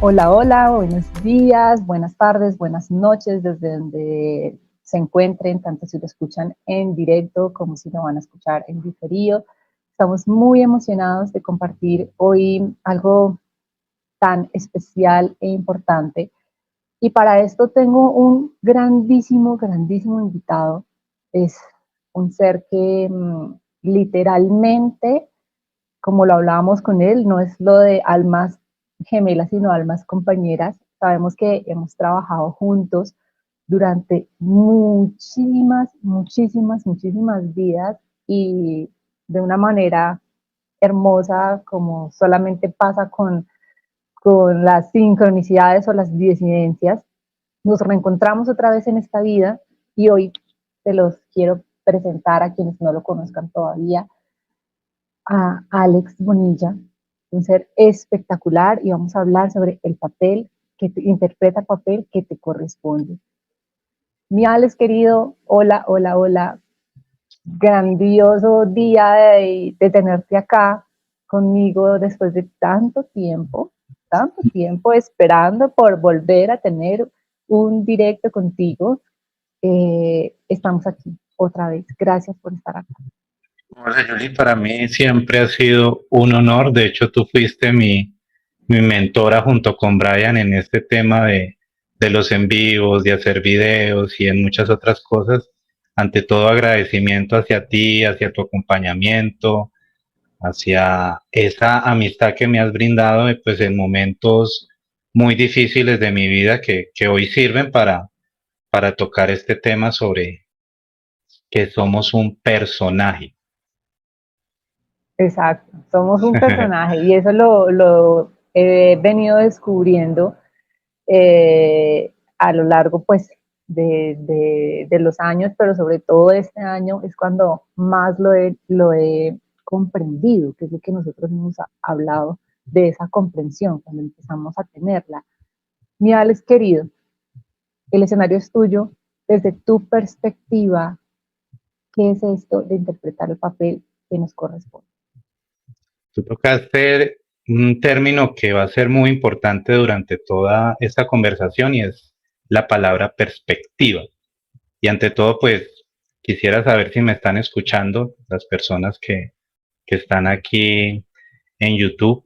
Hola, hola, buenos días, buenas tardes, buenas noches, desde donde se encuentren, tanto si lo escuchan en directo como si lo van a escuchar en diferido. Estamos muy emocionados de compartir hoy algo tan especial e importante. Y para esto tengo un grandísimo invitado. Es un ser que literalmente, como lo hablábamos con él, no es lo de almas gemelas, sino almas compañeras. Sabemos que hemos trabajado juntos durante muchísimas vidas y de una manera hermosa, como solamente pasa con las sincronicidades o las disidencias. Nos reencontramos otra vez en esta vida y hoy te los quiero presentar a quienes no lo conozcan todavía, a Alex Bonilla, un ser espectacular, y vamos a hablar sobre el papel que te, interpreta el papel que te corresponde. Mi Alex querido, hola, hola, hola, grandioso día de tenerte acá conmigo después de tanto tiempo esperando por volver a tener un directo contigo. Estamos aquí otra vez. Gracias por estar acá. Hola Julie, para mí siempre ha sido un honor. De hecho, tú fuiste mi mentora junto con Brian en este tema de los en vivos, de hacer videos y en muchas otras cosas. Ante todo, agradecimiento hacia ti, hacia tu acompañamiento, hacia esa amistad que me has brindado pues, en momentos muy difíciles de mi vida que hoy sirven para tocar este tema sobre que somos un personaje. Exacto, somos un personaje y eso lo he venido descubriendo a lo largo pues de los años, pero sobre todo este año es cuando más lo he comprendido, que es lo que nosotros hemos hablado de esa comprensión, cuando empezamos a tenerla. Mi Alex querido, el escenario es tuyo, desde tu perspectiva, ¿qué es esto de interpretar el papel que nos corresponde? Tú tocaste un término que va a ser muy importante durante toda esta conversación y es la palabra perspectiva. Y ante todo, pues quisiera saber si me están escuchando las personas que están aquí en YouTube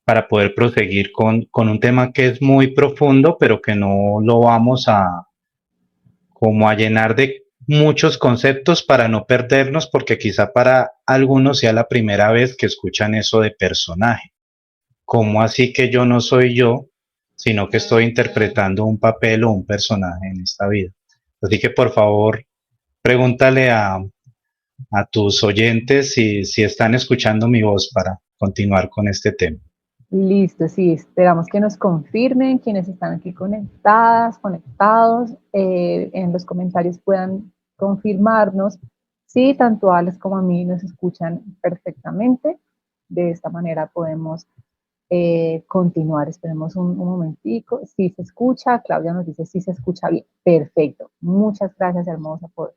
para poder proseguir con un tema que es muy profundo, pero que no lo vamos a como a llenar de muchos conceptos para no perdernos, porque quizá para algunos sea la primera vez que escuchan eso de personaje. ¿Cómo así que yo no soy yo, sino que estoy interpretando un papel o un personaje en esta vida? Así que por favor, pregúntale a tus oyentes si están escuchando mi voz para continuar con este tema. Listo, sí, esperamos que nos confirmen quienes están aquí conectadas, conectados, en los comentarios puedan confirmarnos si tanto a Alex como a mí nos escuchan perfectamente. De esta manera podemos continuar. Esperemos un momentico. Si se escucha, Claudia nos dice si se escucha bien. Perfecto. Muchas gracias, hermosa, por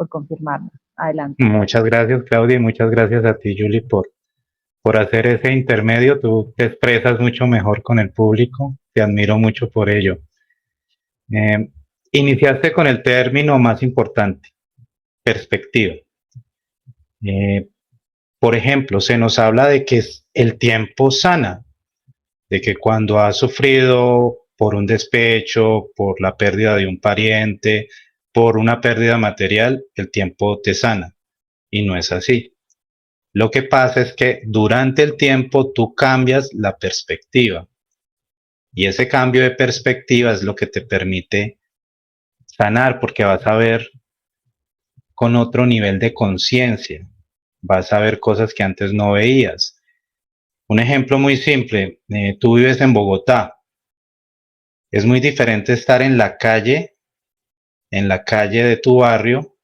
confirmarnos. Adelante. Muchas gracias, Claudia, y muchas gracias a ti, Julie, por hacer ese intermedio. Tú te expresas mucho mejor con el público. Te admiro mucho por ello. Eh, Iniciaste con el término más importante, perspectiva. Eh, por ejemplo, se nos habla de que el tiempo sana, de que cuando has sufrido por un despecho, por la pérdida de un pariente, por una pérdida material, el tiempo te sana. Y no es así. Lo que pasa es que durante el tiempo tú cambias la perspectiva. Y ese cambio de perspectiva es lo que te permite sanar, porque vas a ver con otro nivel de conciencia. Vas a ver cosas que antes no veías. Un ejemplo muy simple, tú vives en Bogotá. Es muy diferente estar en la calle de tu barrio,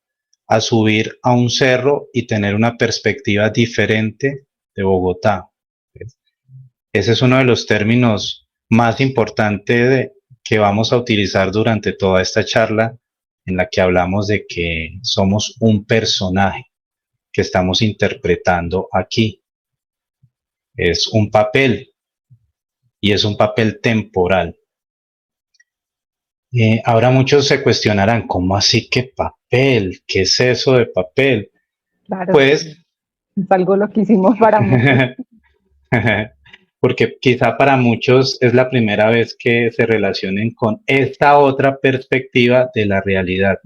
a subir a un cerro y tener una perspectiva diferente de Bogotá. Ese es uno de los términos más importantes que vamos a utilizar durante toda esta charla, en la que hablamos de que somos un personaje que estamos interpretando aquí. Es un papel. y es un papel temporal. Ahora muchos se cuestionarán, ¿cómo así que papel? ¿Qué es eso de papel? Claro, Pues, es algo loquísimo para muchos. porque quizá para muchos es la primera vez que se relacionen con esta otra perspectiva de la realidad.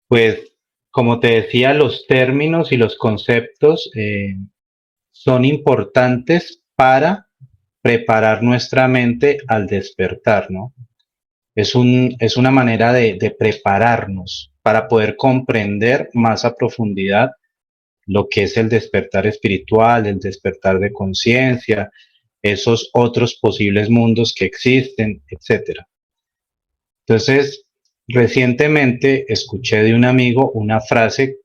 Pues, como te decía, los términos y los conceptos son importantes para preparar nuestra mente al despertar, ¿no? Es una manera de prepararnos para poder comprender más a profundidad lo que es el despertar espiritual, el despertar de conciencia, esos otros posibles mundos que existen, etcétera. Entonces, recientemente escuché de un amigo una frase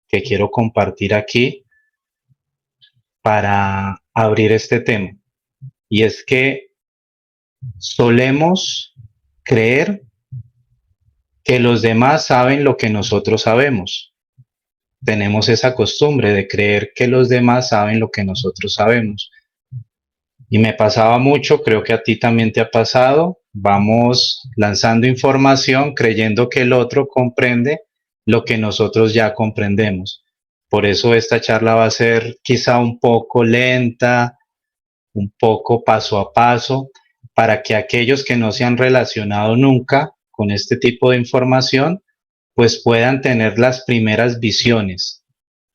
que quiero compartir aquí para abrir este tema. Y es que solemos creer que los demás saben lo que nosotros sabemos. Tenemos esa costumbre de creer que los demás saben lo que nosotros sabemos. Y me pasaba mucho, creo que a ti también te ha pasado. Vamos lanzando información creyendo que el otro comprende lo que nosotros ya comprendemos. Por eso esta charla va a ser quizá un poco lenta, un poco paso a paso, para que aquellos que no se han relacionado nunca con este tipo de información, pues puedan tener las primeras visiones,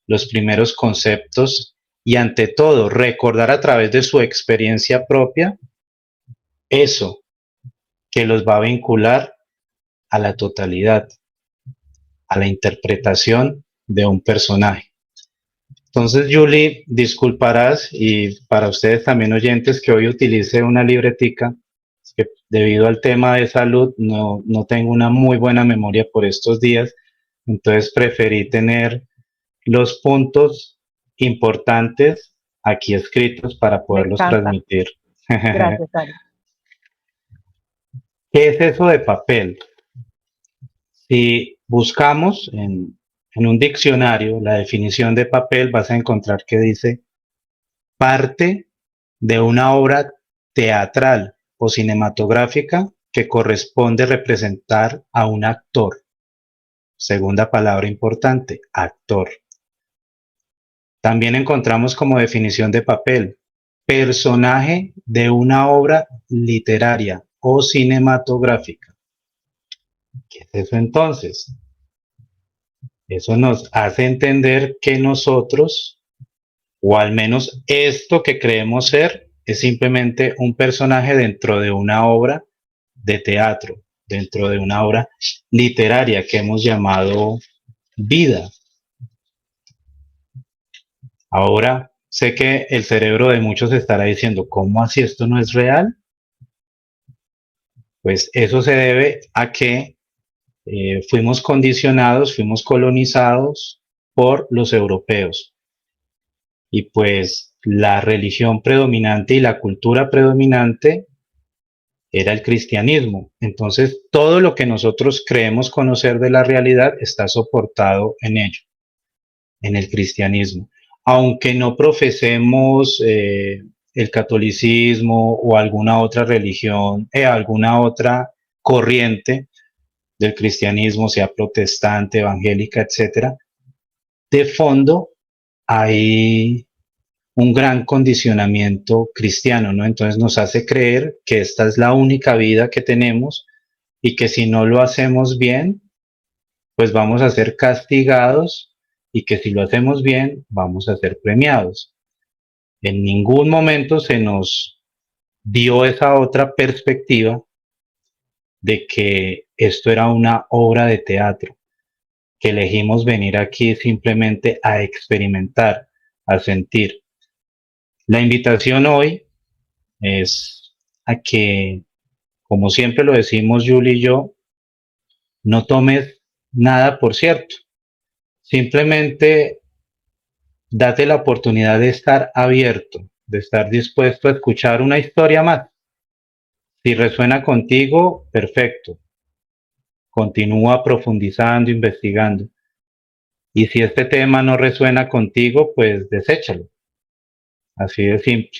los primeros conceptos y ante todo recordar a través de su experiencia propia eso que los va a vincular a la totalidad, a la interpretación de un personaje. Entonces, Julie, disculparás y para ustedes también oyentes que hoy utilice una libretica, que debido al tema de salud no tengo una muy buena memoria por estos días, entonces preferí tener los puntos importantes aquí escritos para Me poderlos encanta. transmitir. Gracias, Ari. ¿Qué es eso de papel? Si buscamos en un diccionario la definición de papel, vas a encontrar que dice parte de una obra teatral o cinematográfica que corresponde representar a un actor. Segunda palabra importante, actor. También encontramos como definición de papel, personaje de una obra literaria o cinematográfica. ¿Qué es eso entonces? Eso nos hace entender que nosotros, o al menos esto que creemos ser, es simplemente un personaje dentro de una obra de teatro, dentro de una obra literaria que hemos llamado vida. Ahora sé que el cerebro de muchos estará diciendo, ¿cómo así esto no es real? Pues eso se debe a que fuimos condicionados, fuimos colonizados por los europeos. Y pues la religión predominante y la cultura predominante era el cristianismo. Entonces, todo lo que nosotros creemos conocer de la realidad está soportado en ello, en el cristianismo. Aunque no profesemos el catolicismo o alguna otra religión, alguna otra corriente del cristianismo, sea protestante, evangélica, etcétera, de fondo hay un gran condicionamiento cristiano, ¿no? Entonces nos hace creer que esta es la única vida que tenemos y que si no lo hacemos bien, pues vamos a ser castigados y que si lo hacemos bien, vamos a ser premiados. En ningún momento se nos dio esa otra perspectiva de que esto era una obra de teatro, que elegimos venir aquí simplemente a experimentar, a sentir. La invitación hoy es a que, como siempre lo decimos Julie y yo, no tomes nada por cierto. Simplemente date la oportunidad de estar abierto, de estar dispuesto a escuchar una historia más. Si resuena contigo, perfecto. Continúa profundizando, investigando. Y si este tema no resuena contigo, pues deséchalo. Así de simple.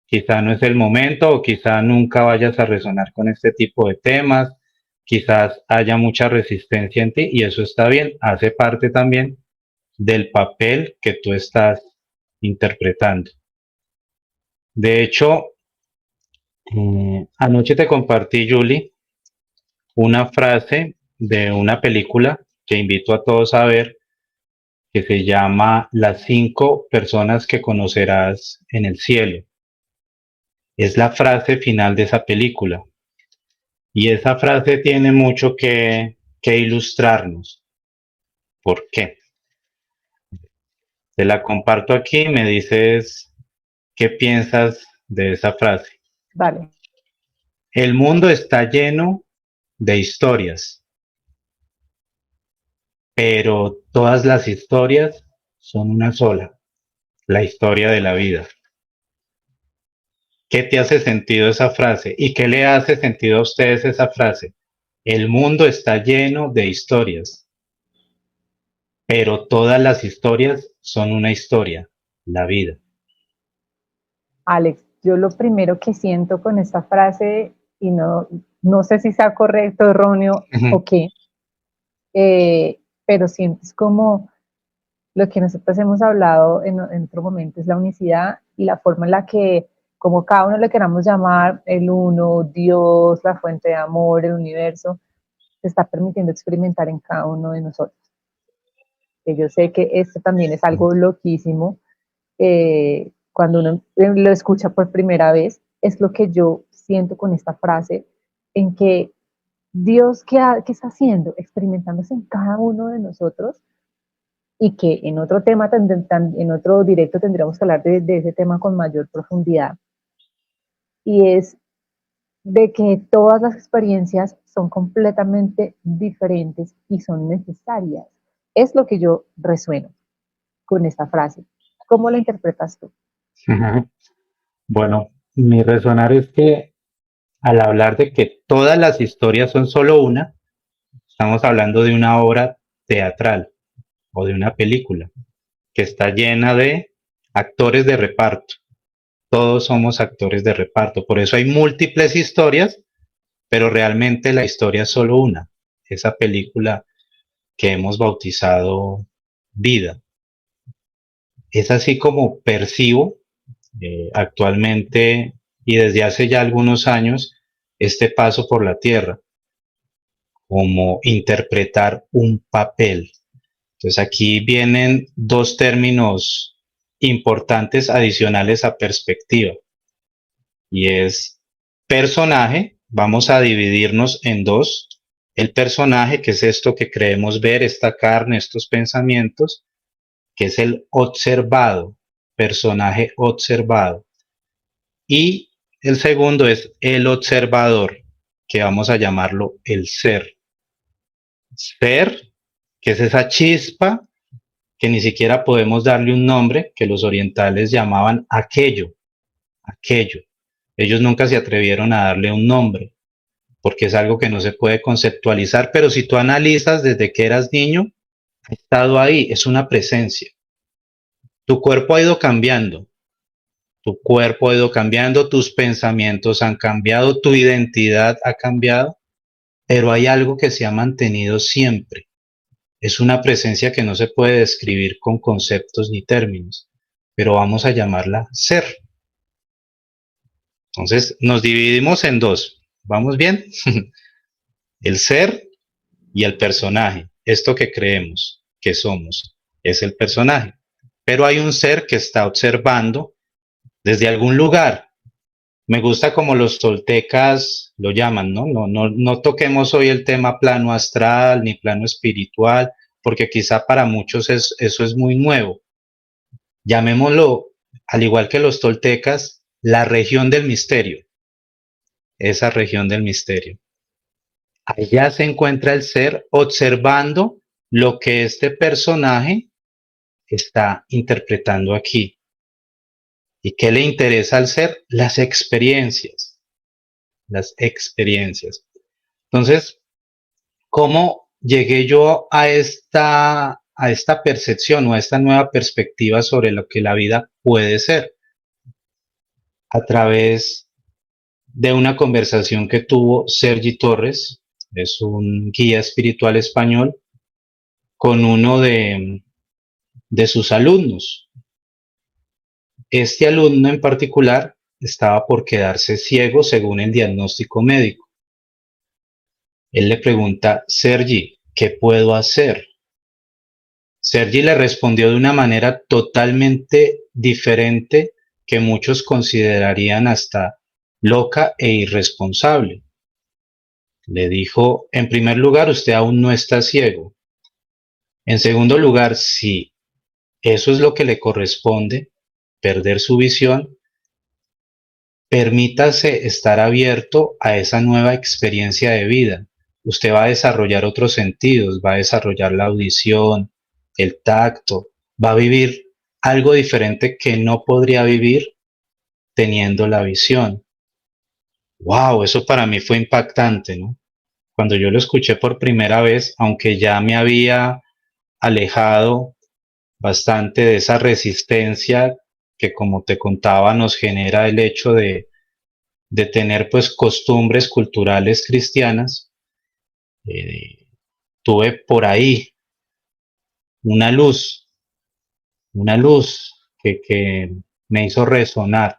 quizá no es el momento o quizá nunca vayas a resonar con este tipo de temas, quizás haya mucha resistencia en ti y eso está bien, hace parte también del papel que tú estás interpretando. De hecho, anoche te compartí, Julie, una frase de una película que invito a todos a ver, que se llama Las 5 personas que conocerás en el cielo. Es la frase final de esa película. Y esa frase tiene mucho que ilustrarnos. ¿Por qué? Te la comparto aquí, me dices qué piensas de esa frase. Vale. El mundo está lleno de historias, pero todas las historias son una sola, la historia de la vida. ¿Qué te hace sentido esa frase? ¿Y qué le hace sentido a ustedes esa frase? El mundo está lleno de historias, pero todas las historias son una historia, la vida. Alex, yo lo primero que siento con esta frase, y no sé si sea correcto, erróneo o qué, pero sientes como lo que nosotros hemos hablado en otro momento, es la unicidad y la forma en la que, como cada uno le queramos llamar, el uno, Dios, la fuente de amor, el universo, se está permitiendo experimentar en cada uno de nosotros. Que yo sé que esto también es algo loquísimo, cuando uno lo escucha por primera vez, es lo que yo siento con esta frase, en que Dios, ¿qué está haciendo? Experimentándose en cada uno de nosotros, y que en otro tema, en otro directo tendríamos que hablar de ese tema con mayor profundidad, y es de que todas las experiencias son completamente diferentes y son necesarias. Es lo que yo resueno con esta frase. ¿Cómo la interpretas tú? Bueno, mi resonar es que al hablar de que todas las historias son solo una, estamos hablando de una obra teatral o de una película que está llena de actores de reparto. Todos somos actores de reparto, por eso hay múltiples historias, pero realmente la historia es solo una, esa película que hemos bautizado vida. Es así como percibo actualmente y desde hace ya algunos años este paso por la tierra, como interpretar un papel. Entonces aquí vienen dos términos importantes adicionales a perspectiva y es personaje. Vamos a dividirnos en dos. El personaje, que es esto que creemos ver, esta carne, estos pensamientos, que es el observado, personaje observado. Y el segundo es el observador, que vamos a llamarlo el ser. Ser, que es esa chispa que ni siquiera podemos darle un nombre, que los orientales llamaban aquello, aquello. Ellos nunca se atrevieron a darle un nombre, porque es algo que no se puede conceptualizar, pero si tú analizas desde que eras niño, ha estado ahí, es una presencia. Tu cuerpo ha ido cambiando, tu cuerpo ha ido cambiando, tus pensamientos han cambiado, tu identidad ha cambiado, pero hay algo que se ha mantenido siempre. Es una presencia que no se puede describir con conceptos ni términos, pero vamos a llamarla ser. Entonces, nos dividimos en dos. ¿Vamos bien? El ser y el personaje. Esto que creemos que somos es el personaje. Pero hay un ser que está observando desde algún lugar. Me gusta como los toltecas lo llaman, ¿no? No toquemos hoy el tema plano astral ni plano espiritual, porque quizá para muchos eso es muy nuevo. Llamémoslo, al igual que los toltecas, la región del misterio. Esa región del misterio. Allá se encuentra el ser observando lo que este personaje está interpretando aquí. ¿Y qué le interesa al ser? Las experiencias. Las experiencias. Entonces, ¿cómo llegué yo a esta percepción o a esta nueva perspectiva sobre lo que la vida puede ser? a través de una conversación que tuvo Sergi Torres, es un guía espiritual español, con uno de sus alumnos. Este alumno en particular estaba por quedarse ciego según el diagnóstico médico. Él le pregunta, Sergi, ¿qué puedo hacer? Sergi le respondió de una manera totalmente diferente que muchos considerarían hasta loca e irresponsable. Le dijo, en primer lugar, usted aún no está ciego. En segundo lugar, si eso es lo que le corresponde, perder su visión, permítase estar abierto a esa nueva experiencia de vida. Usted va a desarrollar otros sentidos, va a desarrollar la audición, el tacto, va a vivir algo diferente que no podría vivir teniendo la visión. Wow, eso para mí fue impactante, ¿no? Cuando yo lo escuché por primera vez, aunque ya me había alejado bastante de esa resistencia que, como te contaba, nos genera el hecho de tener pues costumbres culturales cristianas, eh, tuve por ahí una luz, una luz que me hizo resonar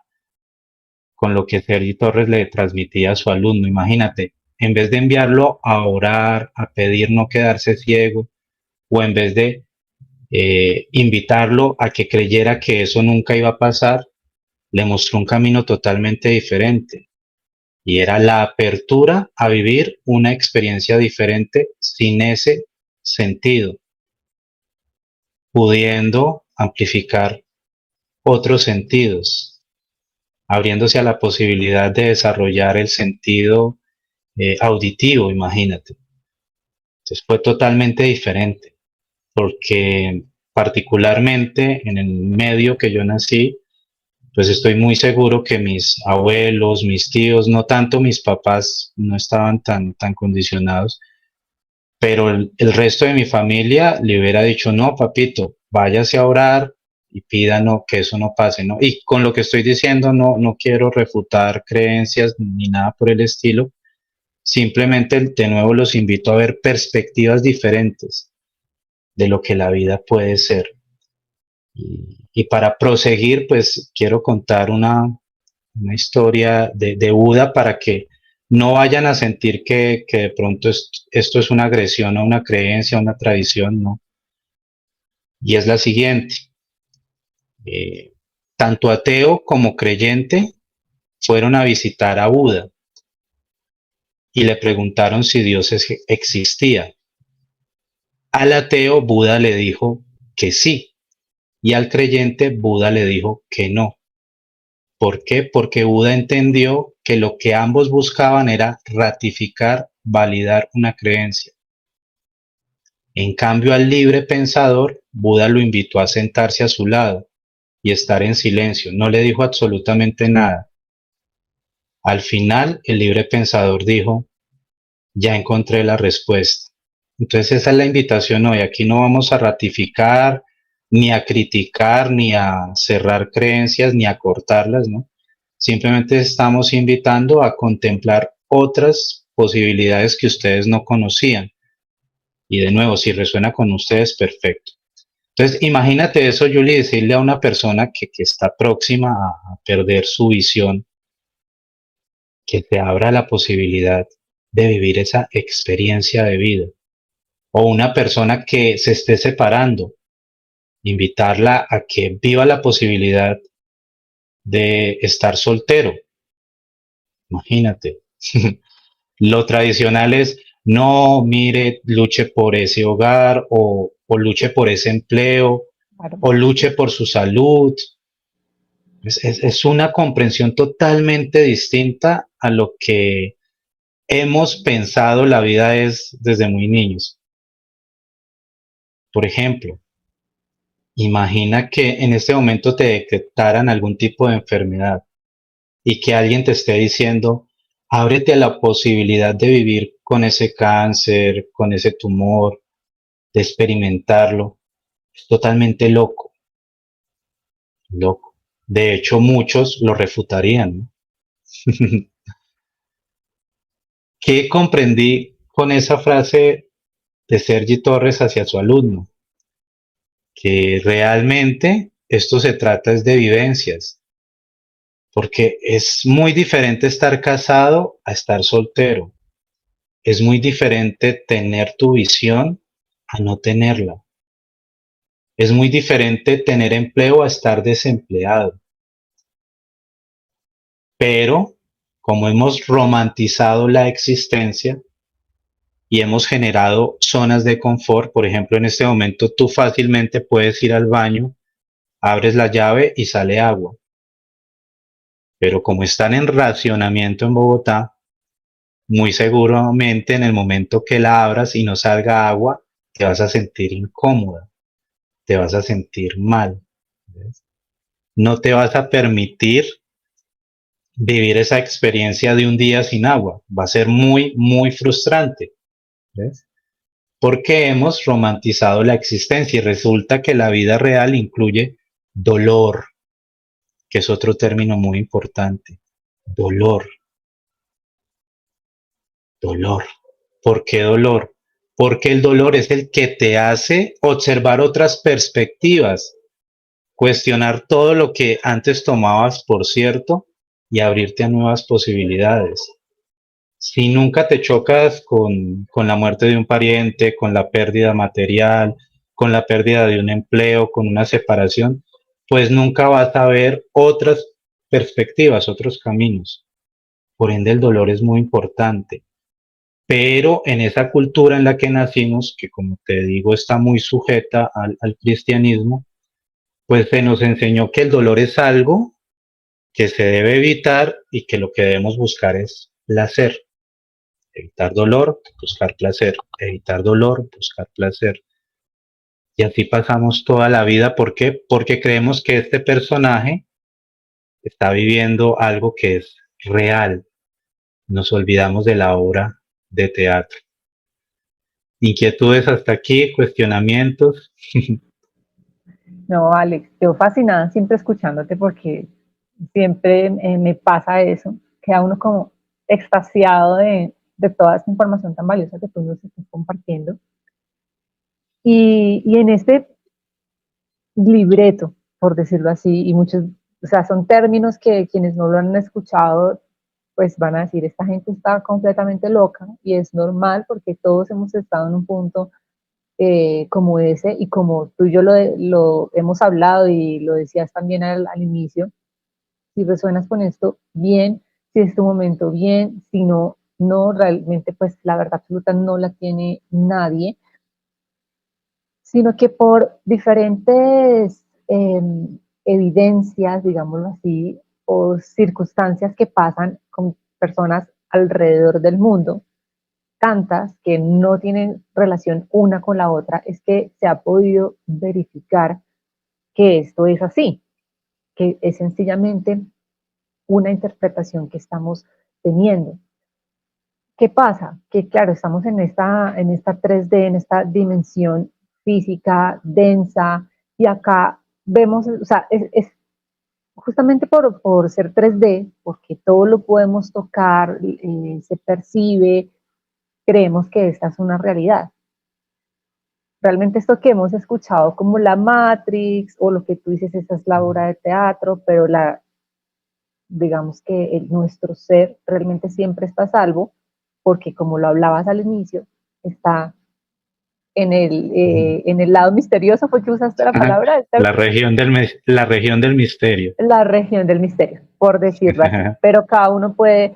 con lo que Sergi Torres le transmitía a su alumno. Imagínate, en vez de enviarlo a orar, a pedir no quedarse ciego, o en vez de invitarlo a que creyera que eso nunca iba a pasar, le mostró un camino totalmente diferente. Y era la apertura a vivir una experiencia diferente sin ese sentido, pudiendo amplificar otros sentidos, abriéndose a la posibilidad de desarrollar el sentido auditivo, imagínate. Entonces fue totalmente diferente, porque particularmente en el medio que yo nací, pues estoy muy seguro que mis abuelos, mis tíos, no tanto mis papás, no estaban tan condicionados, pero el resto de mi familia le hubiera dicho, no, papito, váyase a orar y pida no, que eso no pase, ¿no? Y con lo que estoy diciendo no quiero refutar creencias ni nada por el estilo, simplemente de nuevo los invito a ver perspectivas diferentes de lo que la vida puede ser. Y para proseguir, pues quiero contar una historia de Buda para que no vayan a sentir que de pronto esto es una agresión a una creencia, a una tradición, ¿no? Y es la siguiente. Eh, Tanto ateo como creyente fueron a visitar a Buda y le preguntaron si Dios existía. Al ateo Buda le dijo que sí y al creyente Buda le dijo que no. ¿Por qué? Porque Buda entendió que lo que ambos buscaban era ratificar, validar una creencia. En cambio, al libre pensador, Buda lo invitó a sentarse a su lado y estar en silencio. No le dijo absolutamente nada. Al final, el libre pensador dijo, ya encontré la respuesta. Entonces esa es la invitación hoy. Aquí no vamos a ratificar, ni a criticar, ni a cerrar creencias, ni a cortarlas, ¿no? Simplemente estamos invitando a contemplar otras posibilidades que ustedes no conocían. Y de nuevo, si resuena con ustedes, perfecto. Entonces, imagínate eso, Julie, decirle a una persona que está próxima a perder su visión, que te abra la posibilidad de vivir esa experiencia de vida. O una persona que se esté separando, invitarla a que viva la posibilidad de estar soltero. Imagínate. Lo tradicional es, no, mire, luche por ese hogar o luche por ese empleo Claro. o luche por su salud. Es una comprensión totalmente distinta a lo que hemos pensado la vida es desde muy niños. Por ejemplo, imagina que en este momento te detectaran algún tipo de enfermedad y que alguien te esté diciendo, ábrete a la posibilidad de vivir con ese cáncer, con ese tumor, de experimentarlo. Es totalmente loco, loco. De hecho, muchos lo refutarían, ¿no? ¿Qué comprendí con esa frase de Sergi Torres hacia su alumno? Que realmente esto se trata es de vivencias, porque es muy diferente estar casado a estar soltero. Es muy diferente tener tu visión a no tenerla. Es muy diferente tener empleo a estar desempleado. Pero como hemos romantizado la existencia y hemos generado zonas de confort, por ejemplo, en este momento tú fácilmente puedes ir al baño, abres la llave y sale agua. Pero como están en racionamiento en Bogotá, muy seguramente en el momento que la abras y no salga agua, te vas a sentir incómoda, te vas a sentir mal. ¿Ves? No te vas a permitir vivir esa experiencia de un día sin agua. Va a ser muy, muy frustrante. ¿Ves? Porque hemos romantizado la existencia y resulta que la vida real incluye dolor, que es otro término muy importante. Dolor, dolor. ¿Por qué dolor? Porque el dolor es el que te hace observar otras perspectivas, cuestionar todo lo que antes tomabas por cierto y abrirte a nuevas posibilidades. Si nunca te chocas con la muerte de un pariente, con la pérdida material, con la pérdida de un empleo, con una separación, pues nunca vas a ver otras perspectivas, otros caminos. Por ende, el dolor es muy importante. Pero en esa cultura en la que nacimos, que como te digo está muy sujeta al cristianismo, pues se nos enseñó que el dolor es algo que se debe evitar y que lo que debemos buscar es placer. Evitar dolor, buscar placer. Evitar dolor, buscar placer. Y así pasamos toda la vida. ¿Por qué? Porque creemos que este personaje está viviendo algo que es real. Nos olvidamos de la obra de teatro. Inquietudes hasta aquí, cuestionamientos. No, Alex, yo fascinada siempre escuchándote porque siempre me pasa eso, queda uno como extasiado de toda esta información tan valiosa que tú nos estás compartiendo. Y en este libreto, por decirlo así, y muchos, o sea, son términos que quienes no lo han escuchado, pues van a decir, esta gente está completamente loca y es normal porque todos hemos estado en un punto como ese y como tú y yo lo hemos hablado y lo decías también al inicio, si resuenas con esto, bien, si es tu momento, bien, si no, no, realmente pues la verdad absoluta no la tiene nadie, sino que por diferentes evidencias, digámoslo así, o circunstancias que pasan con personas alrededor del mundo, tantas que no tienen relación una con la otra, es que se ha podido verificar que esto es así, que es sencillamente una interpretación que estamos teniendo. ¿Qué pasa? Que claro, estamos en esta 3D, en esta dimensión física densa, y acá vemos, o sea, justamente por ser 3D, porque todo lo podemos tocar, se percibe, creemos que esta es una realidad. Realmente esto que hemos escuchado como la Matrix, o lo que tú dices, esta es la obra de teatro, pero digamos que nuestro ser realmente siempre está a salvo, porque como lo hablabas al inicio, está en el lado misterioso, fue que usaste la palabra, La región del misterio. la región del misterio, por decirlo así, pero cada uno puede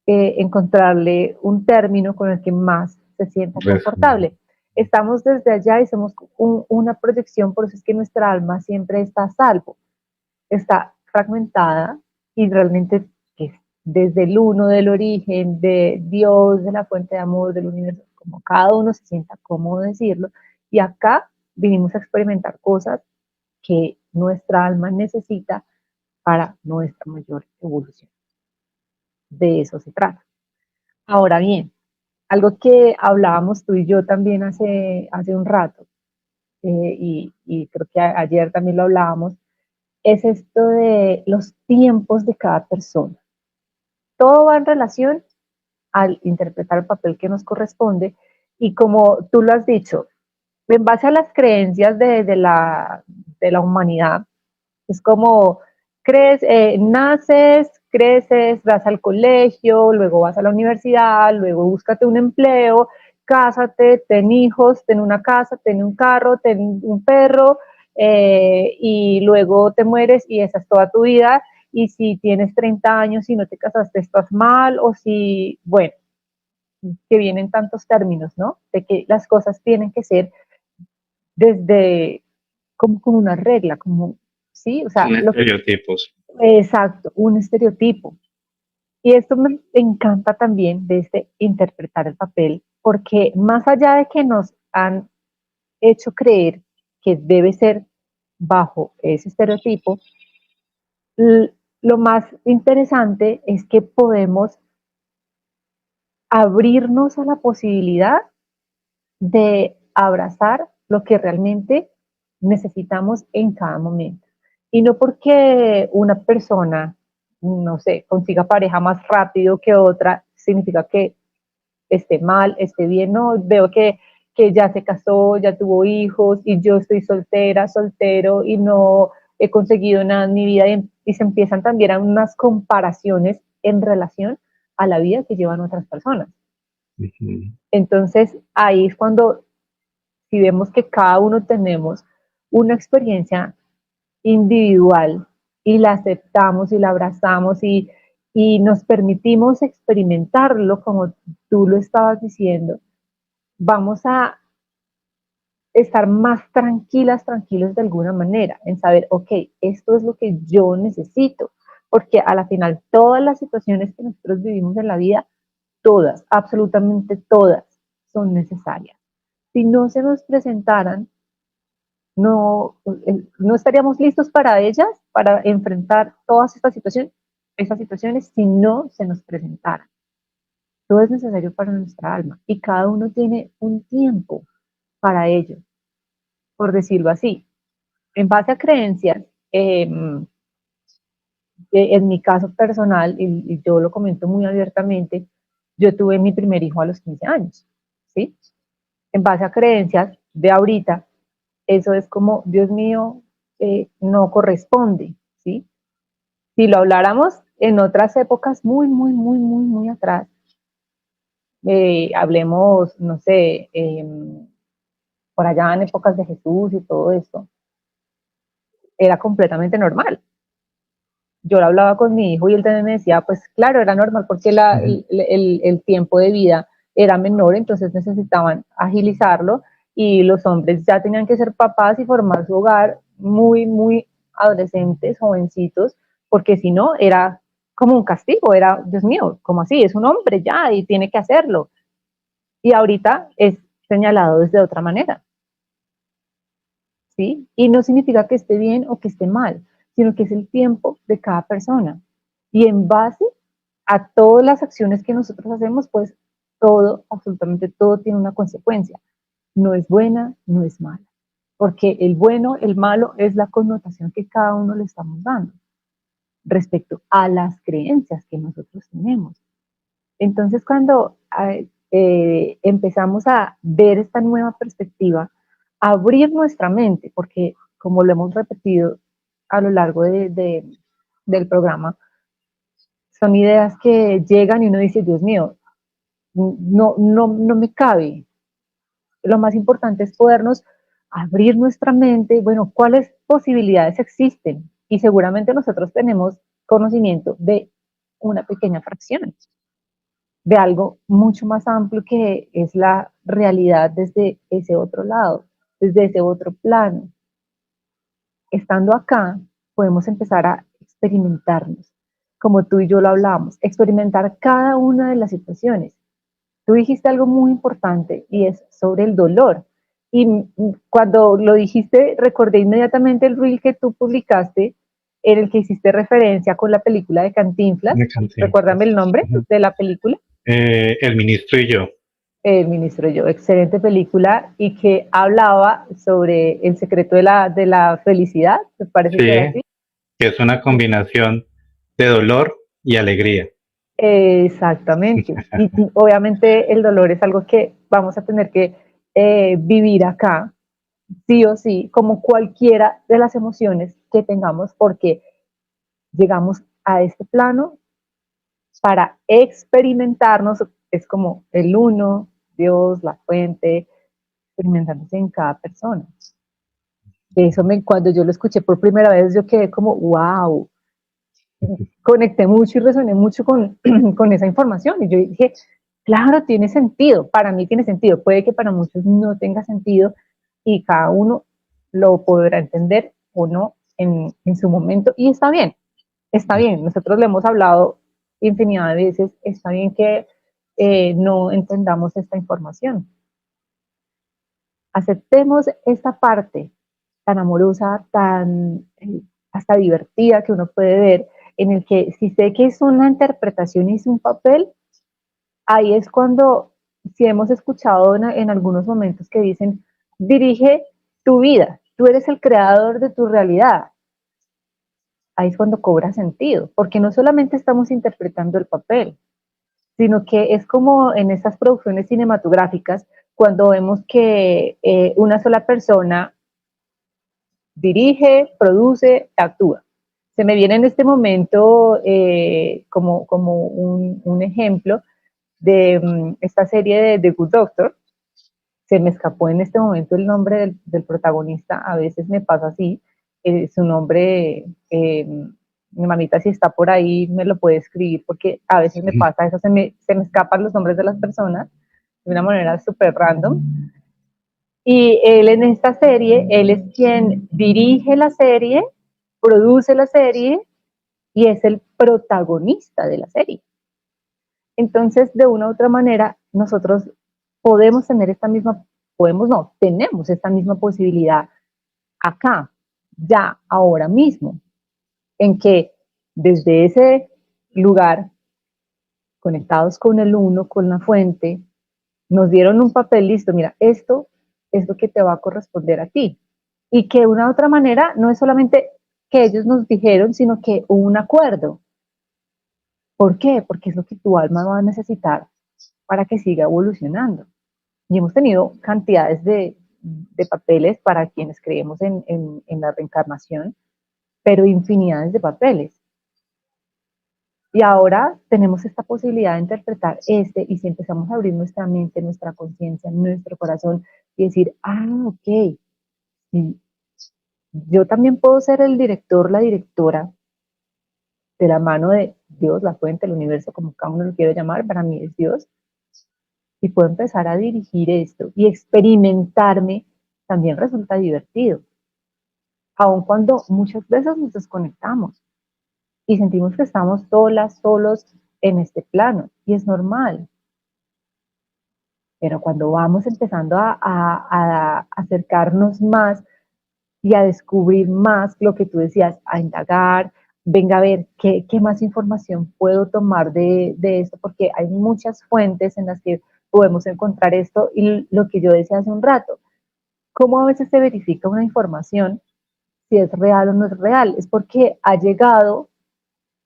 encontrarle un término con el que más se sienta confortable. Estamos desde allá y somos una proyección, por eso es que nuestra alma siempre está a salvo, está fragmentada y realmente desde el uno, del origen, de Dios, de la fuente de amor, del universo, como cada uno se sienta cómodo decirlo, y acá vinimos a experimentar cosas que nuestra alma necesita para nuestra mayor evolución. De eso se trata. Ahora bien, algo que hablábamos tú y yo también hace un rato, y creo que ayer también lo hablábamos, es esto de los tiempos de cada persona. Todo va en relación al interpretar el papel que nos corresponde y como tú lo has dicho, en base a las creencias de la humanidad, es como naces, creces, vas al colegio, luego vas a la universidad, luego búscate un empleo, cásate, ten hijos, ten una casa, ten un carro, ten un perro, y luego te mueres y esa es toda tu vida. Y si tienes 30 años y no te casaste, estás mal, o si, bueno, que vienen tantos términos, ¿no? De que las cosas tienen que ser desde como una regla, como, ¿sí? O sea, Son estereotipos. exacto, un estereotipo. Y esto me encanta también de este interpretar el papel, porque más allá de que nos han hecho creer que debe ser bajo ese estereotipo, lo más interesante es que podemos abrirnos a la posibilidad de abrazar lo que realmente necesitamos en cada momento. Y no porque una persona, no sé, consiga pareja más rápido que otra, significa que esté mal, esté bien. No, veo que ya se casó, ya tuvo hijos y yo estoy soltera, soltero y no he conseguido nada en mi vida y se empiezan también a unas comparaciones en relación a la vida que llevan otras personas. Ujú. Entonces ahí es cuando si vemos que cada uno tenemos una experiencia individual y la aceptamos y la abrazamos y nos permitimos experimentarlo como tú lo estabas diciendo, vamos a estar más tranquilas, tranquilos de alguna manera, en saber, ok, esto es lo que yo necesito, porque a la final todas las situaciones que nosotros vivimos en la vida, todas, absolutamente todas, son necesarias. Si no se nos presentaran, no estaríamos listos para ellas, para enfrentar todas estas situaciones si no se nos presentaran. Todo es necesario para nuestra alma y cada uno tiene un tiempo para ello, por decirlo así. En base a creencias, en mi caso personal, y yo lo comento muy abiertamente, yo tuve mi primer hijo a los 15 años, ¿sí? En base a creencias de ahorita, eso es como, Dios mío, no corresponde, ¿sí? Si lo habláramos en otras épocas muy, muy, muy, muy, muy atrás, hablemos, no sé, por allá en épocas de Jesús y todo esto, era completamente normal. Yo lo hablaba con mi hijo y él también me decía, pues claro, era normal porque el tiempo de vida era menor, entonces necesitaban agilizarlo y los hombres ya tenían que ser papás y formar su hogar muy, muy adolescentes, jovencitos, porque si no era como un castigo, era, Dios mío, ¿cómo así? Es un hombre ya y tiene que hacerlo. Y ahorita es señalado desde otra manera, ¿sí? Y no significa que esté bien o que esté mal, sino que es el tiempo de cada persona. Y en base a todas las acciones que nosotros hacemos, pues todo, absolutamente todo tiene una consecuencia. No es buena, no es mala. Porque el bueno, el malo es la connotación que cada uno le estamos dando respecto a las creencias que nosotros tenemos. Entonces, cuando empezamos a ver esta nueva perspectiva, abrir nuestra mente, porque como lo hemos repetido a lo largo del programa, son ideas que llegan y uno dice, Dios mío, no me cabe. Lo más importante es podernos abrir nuestra mente, bueno, cuáles posibilidades existen. Y seguramente nosotros tenemos conocimiento de una pequeña fracción de algo mucho más amplio que es la realidad desde ese otro lado, desde ese otro plano. Estando acá, podemos empezar a experimentarnos, como tú y yo lo hablamos, experimentar cada una de las situaciones. Tú dijiste algo muy importante y es sobre el dolor. Y cuando lo dijiste, recordé inmediatamente el reel que tú publicaste en el que hiciste referencia con la película de Cantinflas. Me canté. Recuérdame el nombre Ujú. de la película. El ministro y yo. El ministro y yo, excelente película y que hablaba sobre el secreto de la felicidad, me parece que era Sí, así. que es una combinación de dolor y alegría. Exactamente. Y obviamente el dolor es algo que vamos a tener que vivir acá, sí o sí, como cualquiera de las emociones que tengamos, porque llegamos a este plano para experimentarnos, es como el uno, Dios, la fuente, experimentándose en cada persona. Eso cuando yo lo escuché por primera vez, yo quedé como, wow, conecté mucho y resoné mucho con esa información. Y yo dije, claro, tiene sentido, para mí tiene sentido, puede que para muchos no tenga sentido y cada uno lo podrá entender o no en su momento. Y está bien, nosotros le hemos hablado infinidad de veces, está bien que no entendamos esta información. Aceptemos esta parte tan amorosa, tan hasta divertida que uno puede ver, en el que si sé que es una interpretación y es un papel, ahí es cuando, si hemos escuchado en algunos momentos que dicen, dirige tu vida, tú eres el creador de tu realidad, ahí es cuando cobra sentido, porque no solamente estamos interpretando el papel, sino que es como en estas producciones cinematográficas, cuando vemos que una sola persona dirige, produce, actúa. Se me viene en este momento como un ejemplo de esta serie de The Good Doctor. Se me escapó en este momento el nombre del protagonista, a veces me pasa así, su nombre, mi mamita si está por ahí me lo puede escribir porque a veces me pasa eso, se me escapan los nombres de las personas de una manera súper random. Y él en esta serie, él es quien dirige la serie, produce la serie y es el protagonista de la serie. Entonces, de una u otra manera, nosotros podemos tener esta misma, podemos no, tenemos esta misma posibilidad acá, ya, ahora mismo, en que desde ese lugar, conectados con el uno, con la fuente, nos dieron un papel listo, mira, esto es lo que te va a corresponder a ti. Y que de una u otra manera no es solamente que ellos nos dijeron, sino que hubo un acuerdo. ¿Por qué? Porque es lo que tu alma va a necesitar para que siga evolucionando. Y hemos tenido cantidades de papeles para quienes creemos en la reencarnación, pero infinidades de papeles. Y ahora tenemos esta posibilidad de interpretar y si empezamos a abrir nuestra mente, nuestra conciencia, nuestro corazón y decir, ok, sí, yo también puedo ser el director, la directora de la mano de Dios, la fuente, el universo, como cada uno lo quiere llamar, para mí es Dios, y puedo empezar a dirigir esto y experimentarme, también resulta divertido, aun cuando muchas veces nos desconectamos y sentimos que estamos solas, solos en este plano, y es normal. Pero cuando vamos empezando a acercarnos más y a descubrir más lo que tú decías, a indagar, venga a ver qué más información puedo tomar de esto, porque hay muchas fuentes en las que podemos encontrar esto y lo que yo decía hace un rato, cómo a veces se verifica una información si es real o no es real, es porque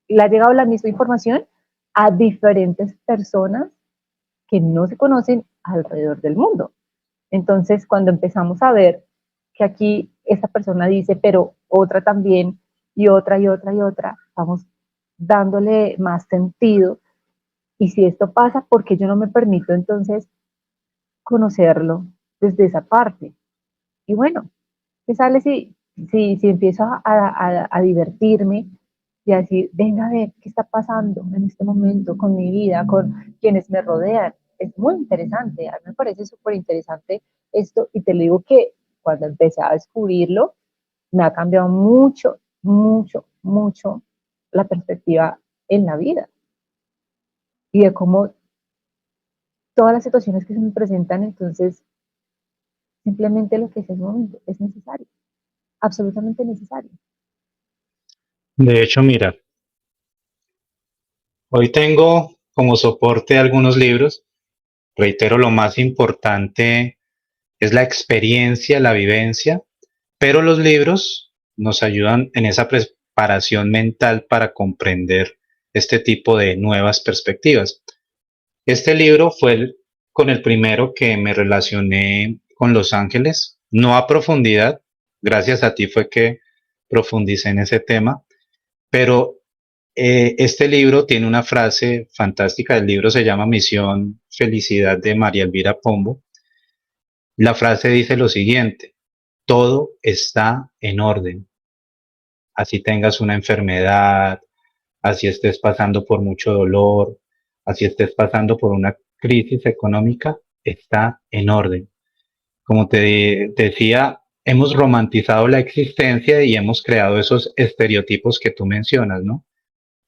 le ha llegado la misma información a diferentes personas que no se conocen alrededor del mundo. Entonces, cuando empezamos a ver que aquí esta persona dice, pero otra también, y otra, y otra, y otra, vamos dándole más sentido. Y si esto pasa, ¿por qué yo no me permito entonces conocerlo desde esa parte? Y bueno, ¿qué sale si empiezo a divertirme y a decir, venga a ver qué está pasando en este momento con mi vida, con quienes me rodean? Es muy interesante, a mí me parece súper interesante esto y te lo digo que cuando empecé a descubrirlo, me ha cambiado mucho, mucho, mucho la perspectiva en la vida y de cómo todas las situaciones que se me presentan, entonces simplemente lo que es el momento es necesario, absolutamente necesario. De hecho, mira, hoy tengo como soporte algunos libros. Reitero, lo más importante es la experiencia, la vivencia, pero los libros nos ayudan en esa preparación mental para comprender este tipo de nuevas perspectivas. Este libro fue con el primero que me relacioné con los ángeles, no a profundidad, gracias a ti fue que profundicé en ese tema, pero este libro tiene una frase fantástica. El libro se llama Misión Felicidad, de María Elvira Pombo. La frase dice lo siguiente: todo está en orden. Así tengas una enfermedad, así estés pasando por mucho dolor, así estés pasando por una crisis económica, está en orden. Como te decía, hemos romantizado la existencia y hemos creado esos estereotipos que tú mencionas, ¿no?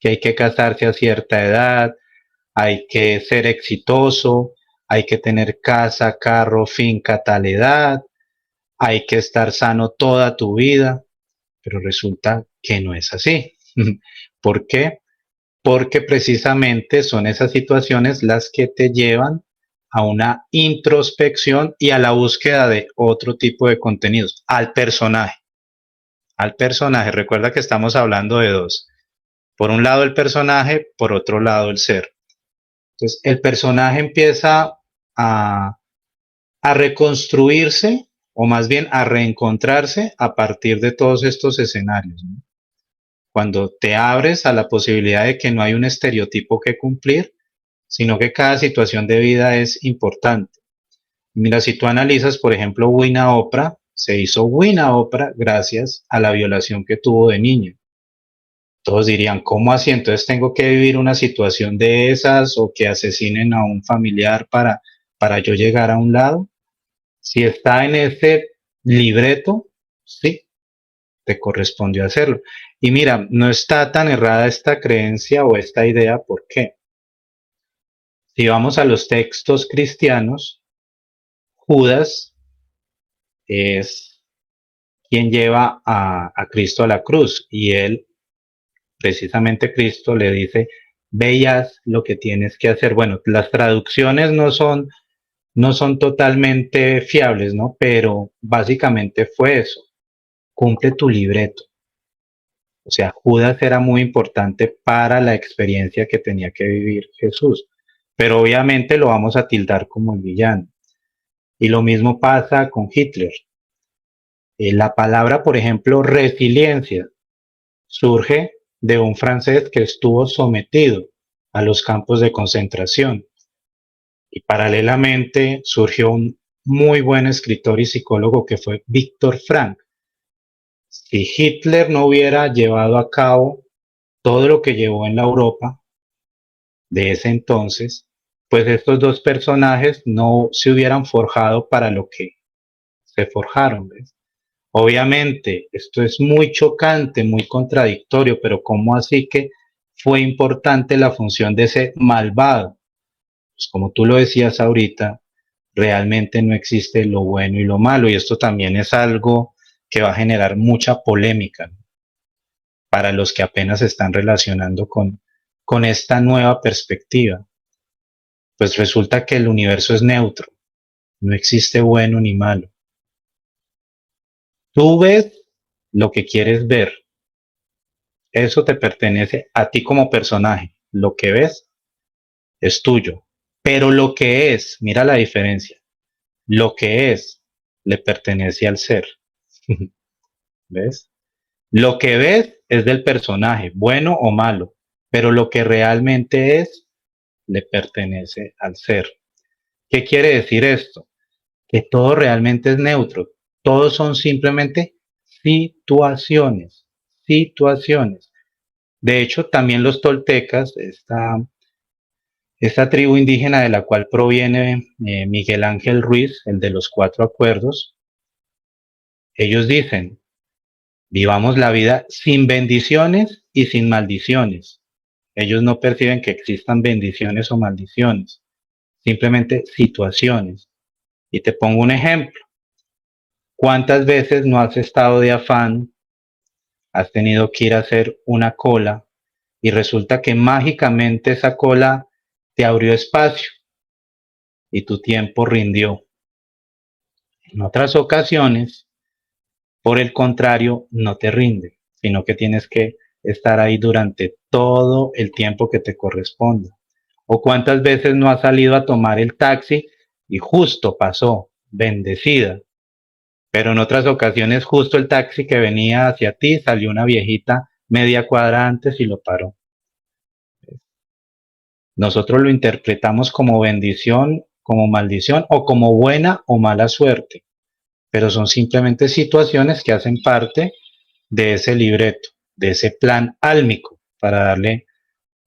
Que hay que casarse a cierta edad, hay que ser exitoso, hay que tener casa, carro, finca, tal edad, hay que estar sano toda tu vida, pero resulta que no es así. ¿Por qué? Porque precisamente son esas situaciones las que te llevan a una introspección y a la búsqueda de otro tipo de contenidos, al personaje. Al personaje, recuerda que estamos hablando de dos. Por un lado el personaje, por otro lado el ser. Entonces el personaje empieza a, a reconstruirse, o más bien a reencontrarse a partir de todos estos escenarios, ¿no? Cuando te abres a la posibilidad de que no hay un estereotipo que cumplir, sino que cada situación de vida es importante. Mira, si tú analizas, por ejemplo, Winnie Oprah, se hizo Winnie Oprah gracias a la violación que tuvo de niña. Todos dirían, ¿cómo así? Entonces tengo que vivir una situación de esas o que asesinen a un familiar para yo llegar a un lado. Si está en ese libreto, sí, te correspondió hacerlo. Y mira, no está tan errada esta creencia o esta idea, ¿por qué? Si vamos a los textos cristianos, Judas es quien lleva a Cristo a la cruz y él, precisamente Cristo, le dice, ve y haz lo que tienes que hacer. Bueno, las traducciones no son totalmente fiables, ¿no? Pero básicamente fue eso, cumple tu libreto. O sea, Judas era muy importante para la experiencia que tenía que vivir Jesús, pero obviamente lo vamos a tildar como el villano. Y lo mismo pasa con Hitler. La palabra, por ejemplo, resiliencia, surge de un francés que estuvo sometido a los campos de concentración. Y paralelamente surgió un muy buen escritor y psicólogo que fue Viktor Frankl. Si Hitler no hubiera llevado a cabo todo lo que llevó en la Europa de ese entonces, pues estos dos personajes no se hubieran forjado para lo que se forjaron, ¿ves? Obviamente, esto es muy chocante, muy contradictorio, pero ¿cómo así que fue importante la función de ese malvado? Pues como tú lo decías ahorita, realmente no existe lo bueno y lo malo, y esto también es algo que va a generar mucha polémica, ¿no? Para los que apenas se están relacionando con esta nueva perspectiva. Pues resulta que el universo es neutro, no existe bueno ni malo. Tú ves lo que quieres ver, eso te pertenece a ti como personaje, lo que ves es tuyo, pero lo que es, mira la diferencia, lo que es le pertenece al ser. ¿Ves? Lo que ves es del personaje, bueno o malo, pero lo que realmente es le pertenece al ser. ¿Qué quiere decir esto? Que todo realmente es neutro, todos son simplemente situaciones, situaciones. De hecho, también los toltecas, esta tribu indígena de la cual proviene Miguel Ángel Ruiz, el de los cuatro acuerdos, ellos dicen, vivamos la vida sin bendiciones y sin maldiciones. Ellos no perciben que existan bendiciones o maldiciones, simplemente situaciones. Y te pongo un ejemplo. ¿Cuántas veces no has estado de afán, has tenido que ir a hacer una cola y resulta que mágicamente esa cola te abrió espacio y tu tiempo rindió? En otras ocasiones, por el contrario, no te rinde. sino que tienes que estar ahí durante todo el tiempo que te corresponda. O cuántas veces no has salido a tomar el taxi y justo pasó, bendecida, pero en otras ocasiones justo el taxi que venía hacia ti salió una viejita media cuadra antes y lo paró. Nosotros lo interpretamos como bendición, como maldición o como buena o mala suerte, pero son simplemente situaciones que hacen parte de ese libreto, de ese plan álmico, para darle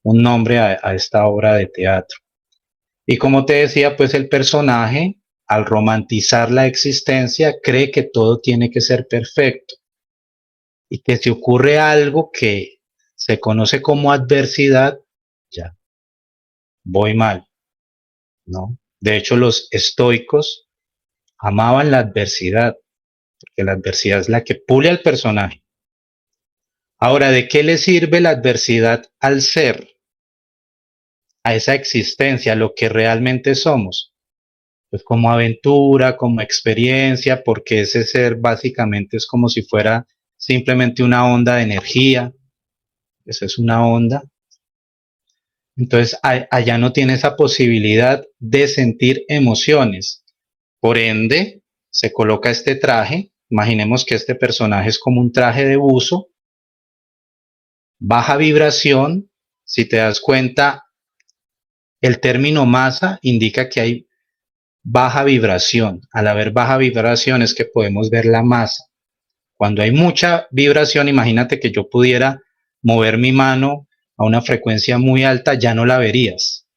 un nombre a esta obra de teatro. Y como te decía, pues el personaje, al romantizar la existencia, cree que todo tiene que ser perfecto y que si ocurre algo que se conoce como adversidad, ya, voy mal, ¿no? De hecho, los estoicos amaban la adversidad, porque la adversidad es la que pule al personaje. Ahora, ¿de qué le sirve la adversidad al ser, a esa existencia, a lo que realmente somos? Pues como aventura, como experiencia, porque ese ser básicamente es como si fuera simplemente una onda de energía. Esa es una onda. Entonces, allá no tiene esa posibilidad de sentir emociones. Por ende, se coloca este traje. Imaginemos que este personaje es como un traje de buzo, baja vibración. Si te das cuenta, el término masa indica que hay baja vibración. Al haber baja vibración es que podemos ver la masa. Cuando hay mucha vibración, imagínate que yo pudiera mover mi mano a una frecuencia muy alta, ya no la verías,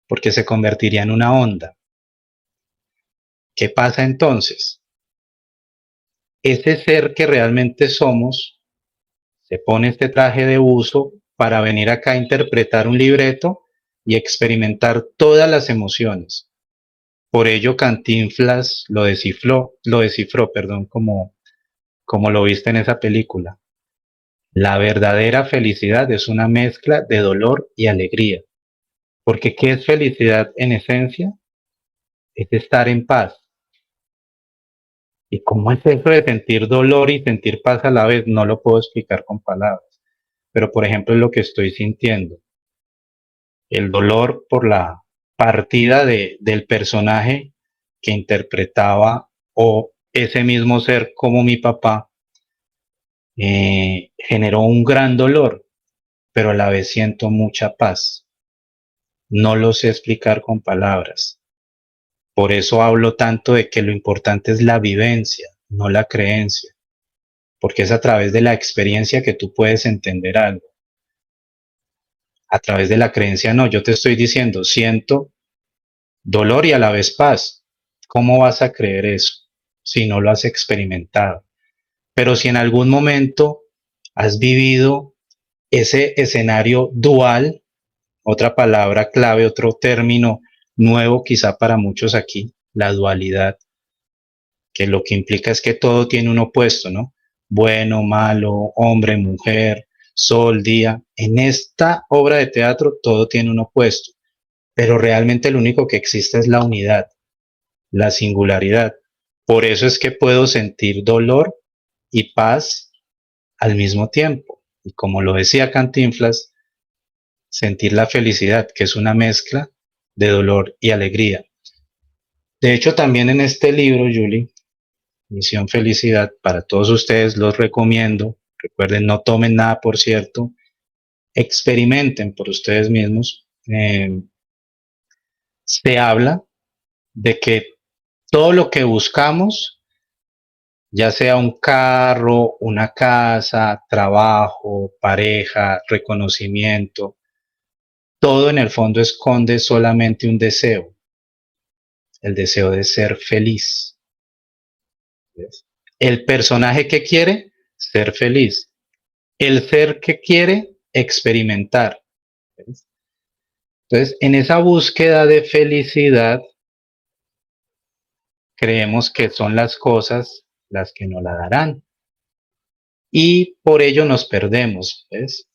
porque se convertiría en una onda. ¿Qué pasa entonces? Ese ser que realmente somos se pone este traje de uso para venir acá a interpretar un libreto y experimentar todas las emociones. Por ello Cantinflas lo descifró, perdón, como lo viste en esa película. La verdadera felicidad es una mezcla de dolor y alegría. Porque ¿qué es felicidad en esencia? Es estar en paz. ¿Y cómo es eso de sentir dolor y sentir paz a la vez? No lo puedo explicar con palabras. Pero por ejemplo es lo que estoy sintiendo. El dolor por la partida del personaje que interpretaba o ese mismo ser como mi papá generó un gran dolor, pero a la vez siento mucha paz. No lo sé explicar con palabras. Por eso hablo tanto de que lo importante es la vivencia, no la creencia, porque es a través de la experiencia que tú puedes entender algo. A través de la creencia no, yo te estoy diciendo, siento dolor y a la vez paz. ¿Cómo vas a creer eso si no lo has experimentado? Pero si en algún momento has vivido ese escenario dual, otra palabra clave, otro término nuevo quizá para muchos aquí, la dualidad, que lo que implica es que todo tiene un opuesto, ¿no? Bueno, malo, hombre, mujer, sol, día. En esta obra de teatro todo tiene un opuesto, pero realmente lo único que existe es la unidad, la singularidad. Por eso es que puedo sentir dolor y paz al mismo tiempo. Y como lo decía Cantinflas, sentir la felicidad, que es una mezcla de dolor y alegría. De hecho, también en este libro, Julie, Misión Felicidad, para todos ustedes los recomiendo. Recuerden, no tomen nada por cierto. Experimenten por ustedes mismos. Se habla de que todo lo que buscamos, ya sea un carro, una casa, trabajo, pareja, reconocimiento, todo en el fondo esconde solamente un deseo, el deseo de ser feliz. ¿Ves? El personaje que quiere ser feliz, el ser que quiere experimentar. ¿Ves? Entonces, en esa búsqueda de felicidad, creemos que son las cosas las que nos la darán. Y por ello nos perdemos, ¿ves?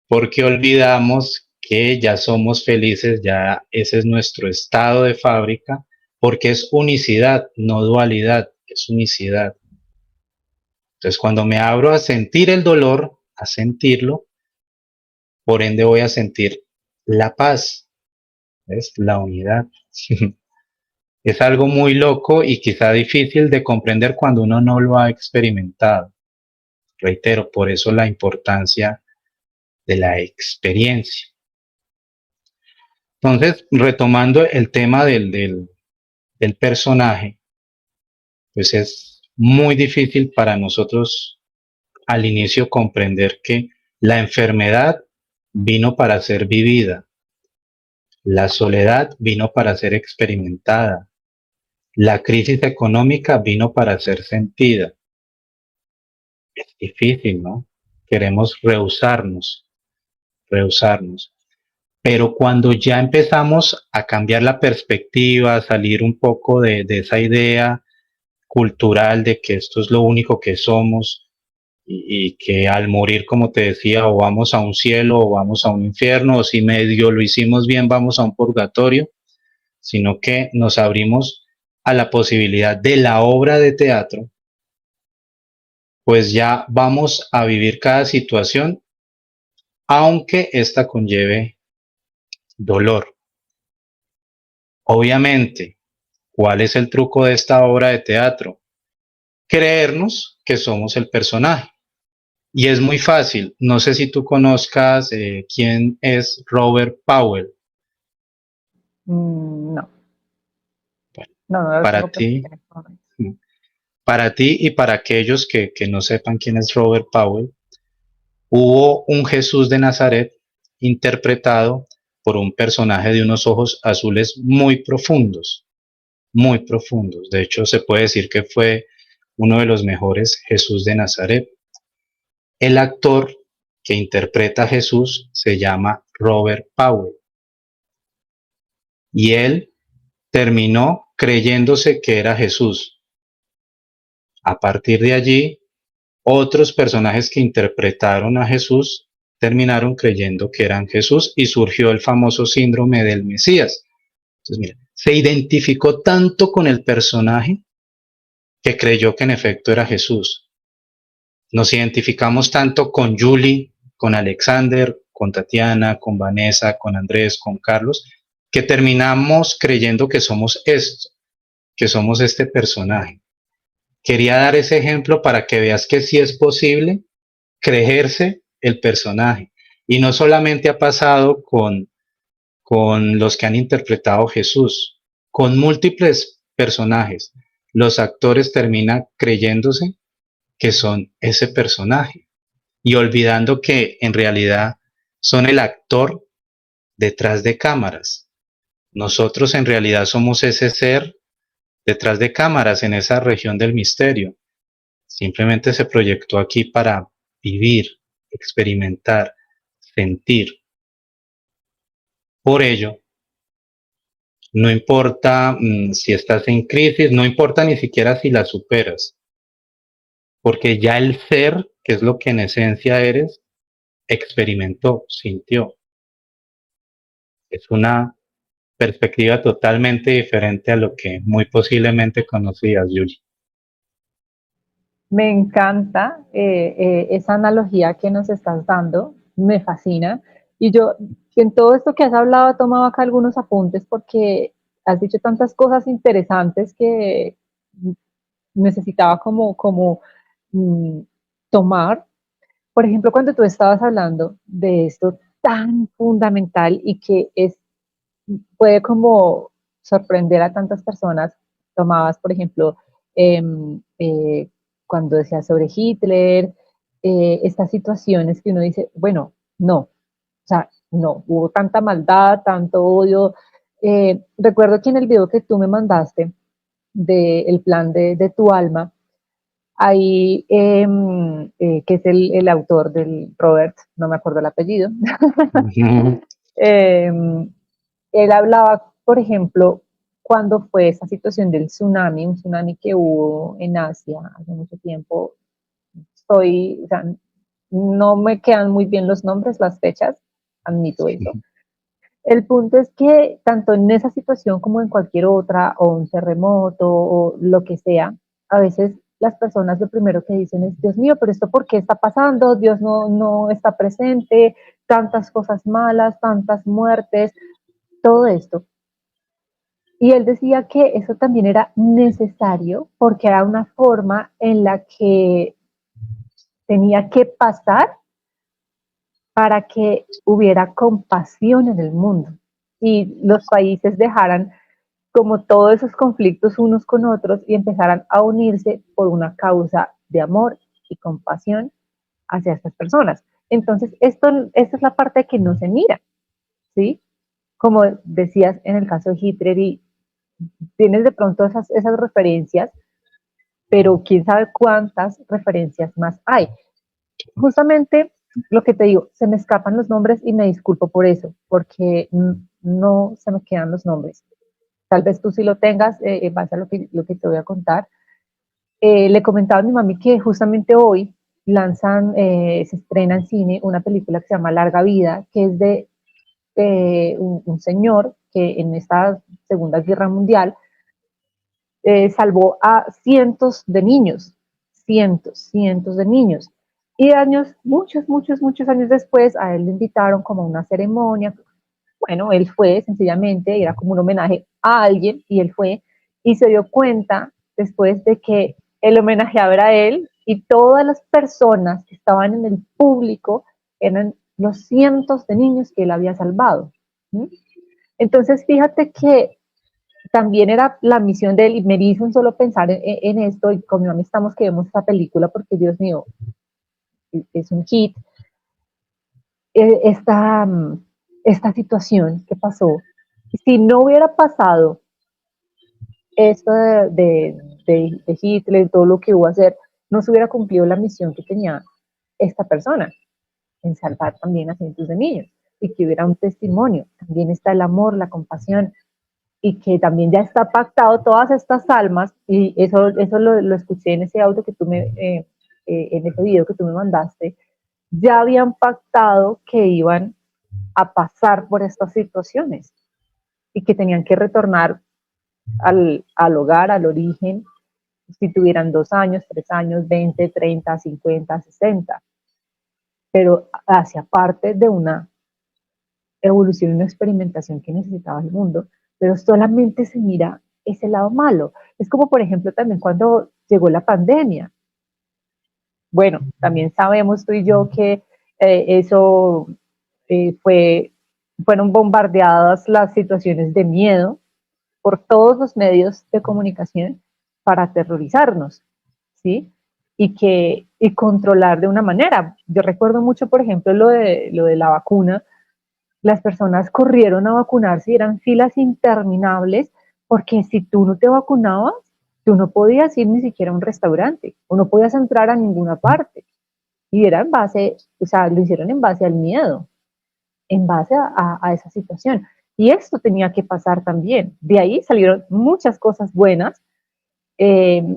Porque olvidamos que ya somos felices, ya ese es nuestro estado de fábrica, porque es unicidad, no dualidad, es unicidad. Entonces, cuando me abro a sentir el dolor, a sentirlo, por ende voy a sentir la paz, ¿ves? La unidad. Es algo muy loco y quizá difícil de comprender cuando uno no lo ha experimentado. Reitero, por eso la importancia de la experiencia. Entonces, retomando el tema del personaje, pues es muy difícil para nosotros al inicio comprender que la enfermedad vino para ser vivida, la soledad vino para ser experimentada, la crisis económica vino para ser sentida. Es difícil, ¿no? Queremos rehusarnos. Pero cuando ya empezamos a cambiar la perspectiva, a salir un poco de esa idea cultural de que esto es lo único que somos y que al morir, como te decía, o vamos a un cielo o vamos a un infierno, o si medio lo hicimos bien, vamos a un purgatorio, sino que nos abrimos a la posibilidad de la obra de teatro, pues ya vamos a vivir cada situación, aunque ésta conlleve dolor. Obviamente, ¿cuál es el truco de esta obra de teatro? Creernos que somos el personaje. Y es muy fácil. No sé si tú conozcas quién es Robert Powell. No, Bueno, no lo para tengo presente ti, en este momento. para ti y para aquellos que no sepan quién es Robert Powell, hubo un Jesús de Nazaret interpretado por un personaje de unos ojos azules muy profundos, muy profundos. De hecho, se puede decir que fue uno de los mejores Jesús de Nazaret. El actor que interpreta a Jesús se llama Robert Powell y él terminó creyéndose que era Jesús. A partir de allí, otros personajes que interpretaron a Jesús terminaron creyendo que eran Jesús y surgió el famoso síndrome del Mesías. Entonces, mira, se identificó tanto con el personaje que creyó que en efecto era Jesús. Nos identificamos tanto con Julie, con Alexander, con Tatiana, con Vanessa, con Andrés, con Carlos, que terminamos creyendo que somos esto, que somos este personaje. Quería dar ese ejemplo para que veas que sí es posible creerse el personaje. Y no solamente ha pasado con los que han interpretado a Jesús, con múltiples personajes. Los actores terminan creyéndose que son ese personaje y olvidando que en realidad son el actor detrás de cámaras. Nosotros en realidad somos ese ser detrás de cámaras en esa región del misterio. Simplemente se proyectó aquí para vivir, experimentar, sentir. Por ello, no importa si estás en crisis, no importa ni siquiera si la superas, porque ya el ser, que es lo que en esencia eres, experimentó, sintió. Es una perspectiva totalmente diferente a lo que muy posiblemente conocías, Yuli. Me encanta esa analogía que nos estás dando, me fascina. Y yo, en todo esto que has hablado, he tomado acá algunos apuntes porque has dicho tantas cosas interesantes que necesitaba como mm, tomar. Por ejemplo, cuando tú estabas hablando de esto tan fundamental y que puede como sorprender a tantas personas, tomabas, por ejemplo, eh, eh, cuando decías sobre Hitler, estas situaciones que uno dice, bueno, no, o sea, no, hubo tanta maldad, tanto odio. Recuerdo que en el video que tú me mandaste del plan de tu alma, ahí, que es el autor del Robert, no me acuerdo el apellido, eh, él hablaba, por ejemplo, cuando fue esa situación del tsunami, un tsunami que hubo en Asia hace mucho tiempo. O sea, no me quedan muy bien los nombres, las fechas, admito eso. El punto es que tanto en esa situación como en cualquier otra, o un terremoto, o lo que sea, a veces las personas lo primero que dicen es, Dios mío, pero esto ¿por qué está pasando? Dios no está presente, tantas cosas malas, tantas muertes, todo esto. Y él decía que eso también era necesario porque era una forma en la que tenía que pasar para que hubiera compasión en el mundo y los países dejaran como todos esos conflictos unos con otros y empezaran a unirse por una causa de amor y compasión hacia estas personas. Entonces, esta es la parte que no se mira, ¿sí? Como decías en el caso de Hitler, y tienes de pronto esas referencias, pero quién sabe cuántas referencias más hay. Justamente lo que te digo, se me escapan los nombres y me disculpo por eso, porque no se me quedan los nombres. Tal vez tú sí lo tengas, en base a lo que te voy a contar. Le comentaba a mi mami que justamente hoy se estrena en cine una película que se llama Larga Vida, que es de un señor que en esta Segunda Guerra Mundial salvó a cientos de niños, cientos de niños. Y muchos años después, a él le invitaron como a una ceremonia. Bueno, él fue sencillamente, era como un homenaje a alguien, y él fue, y se dio cuenta después de que el homenajeado era él, y todas las personas que estaban en el público eran los cientos de niños que él había salvado. ¿Sí? Entonces, fíjate que también era la misión de él, y me hizo un solo pensar en esto, y con mi mamá estamos que vemos esta película, porque Dios mío, es un hit, esta, esta situación que pasó. Si no hubiera pasado esto de Hitler, todo lo que hubo a hacer, no se hubiera cumplido la misión que tenía esta persona, en salvar también a cientos de niños, y que hubiera un testimonio. También está el amor, la compasión, y que también ya está pactado todas estas almas, y eso lo escuché en ese audio que tú en ese video que tú me mandaste, ya habían pactado que iban a pasar por estas situaciones y que tenían que retornar al hogar, al origen, si tuvieran 2 años, 3 años, 20, 30, 50, 60, pero hacia parte de una evolución y una experimentación que necesitaba el mundo, pero solamente se mira ese lado malo. Es como, por ejemplo, también cuando llegó la pandemia. Bueno, también sabemos tú y yo que eso fueron bombardeadas las situaciones de miedo por todos los medios de comunicación para aterrorizarnos, ¿sí? Y controlar de una manera. Yo recuerdo mucho, por ejemplo, lo de la vacuna. Las personas corrieron a vacunarse y eran filas interminables, porque si tú no te vacunabas, tú no podías ir ni siquiera a un restaurante, o no podías entrar a ninguna parte. Y era en base, o sea, lo hicieron en base al miedo, en base a esa situación. Y esto tenía que pasar también. De ahí salieron muchas cosas buenas. Eh,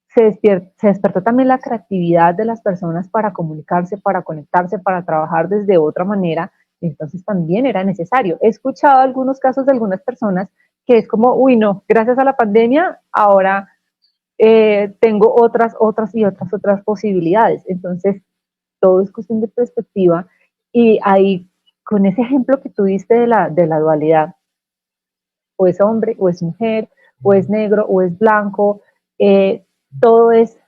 se despertó también la creatividad de las personas para comunicarse, para conectarse, para trabajar desde otra manera. Entonces también era necesario. He escuchado algunos casos de algunas personas que es como, uy, no, gracias a la pandemia, ahora tengo otras posibilidades. Entonces, todo es cuestión de perspectiva. Y ahí, con ese ejemplo que tú diste de la dualidad, o es hombre, o es mujer, o es negro, o es blanco, todo es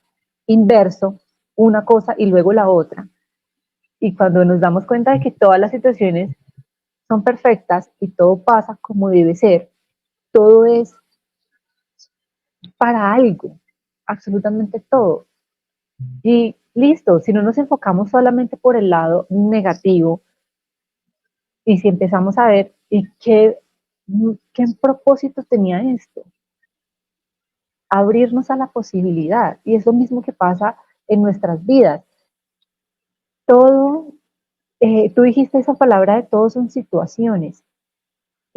inverso, una cosa y luego la otra. Y cuando nos damos cuenta de que todas las situaciones son perfectas y todo pasa como debe ser, todo es para algo, absolutamente todo. Y listo, si no nos enfocamos solamente por el lado negativo, y si empezamos a ver y qué propósito tenía esto, abrirnos a la posibilidad. Y es lo mismo que pasa en nuestras vidas. Todo, tú dijiste esa palabra de todos son situaciones,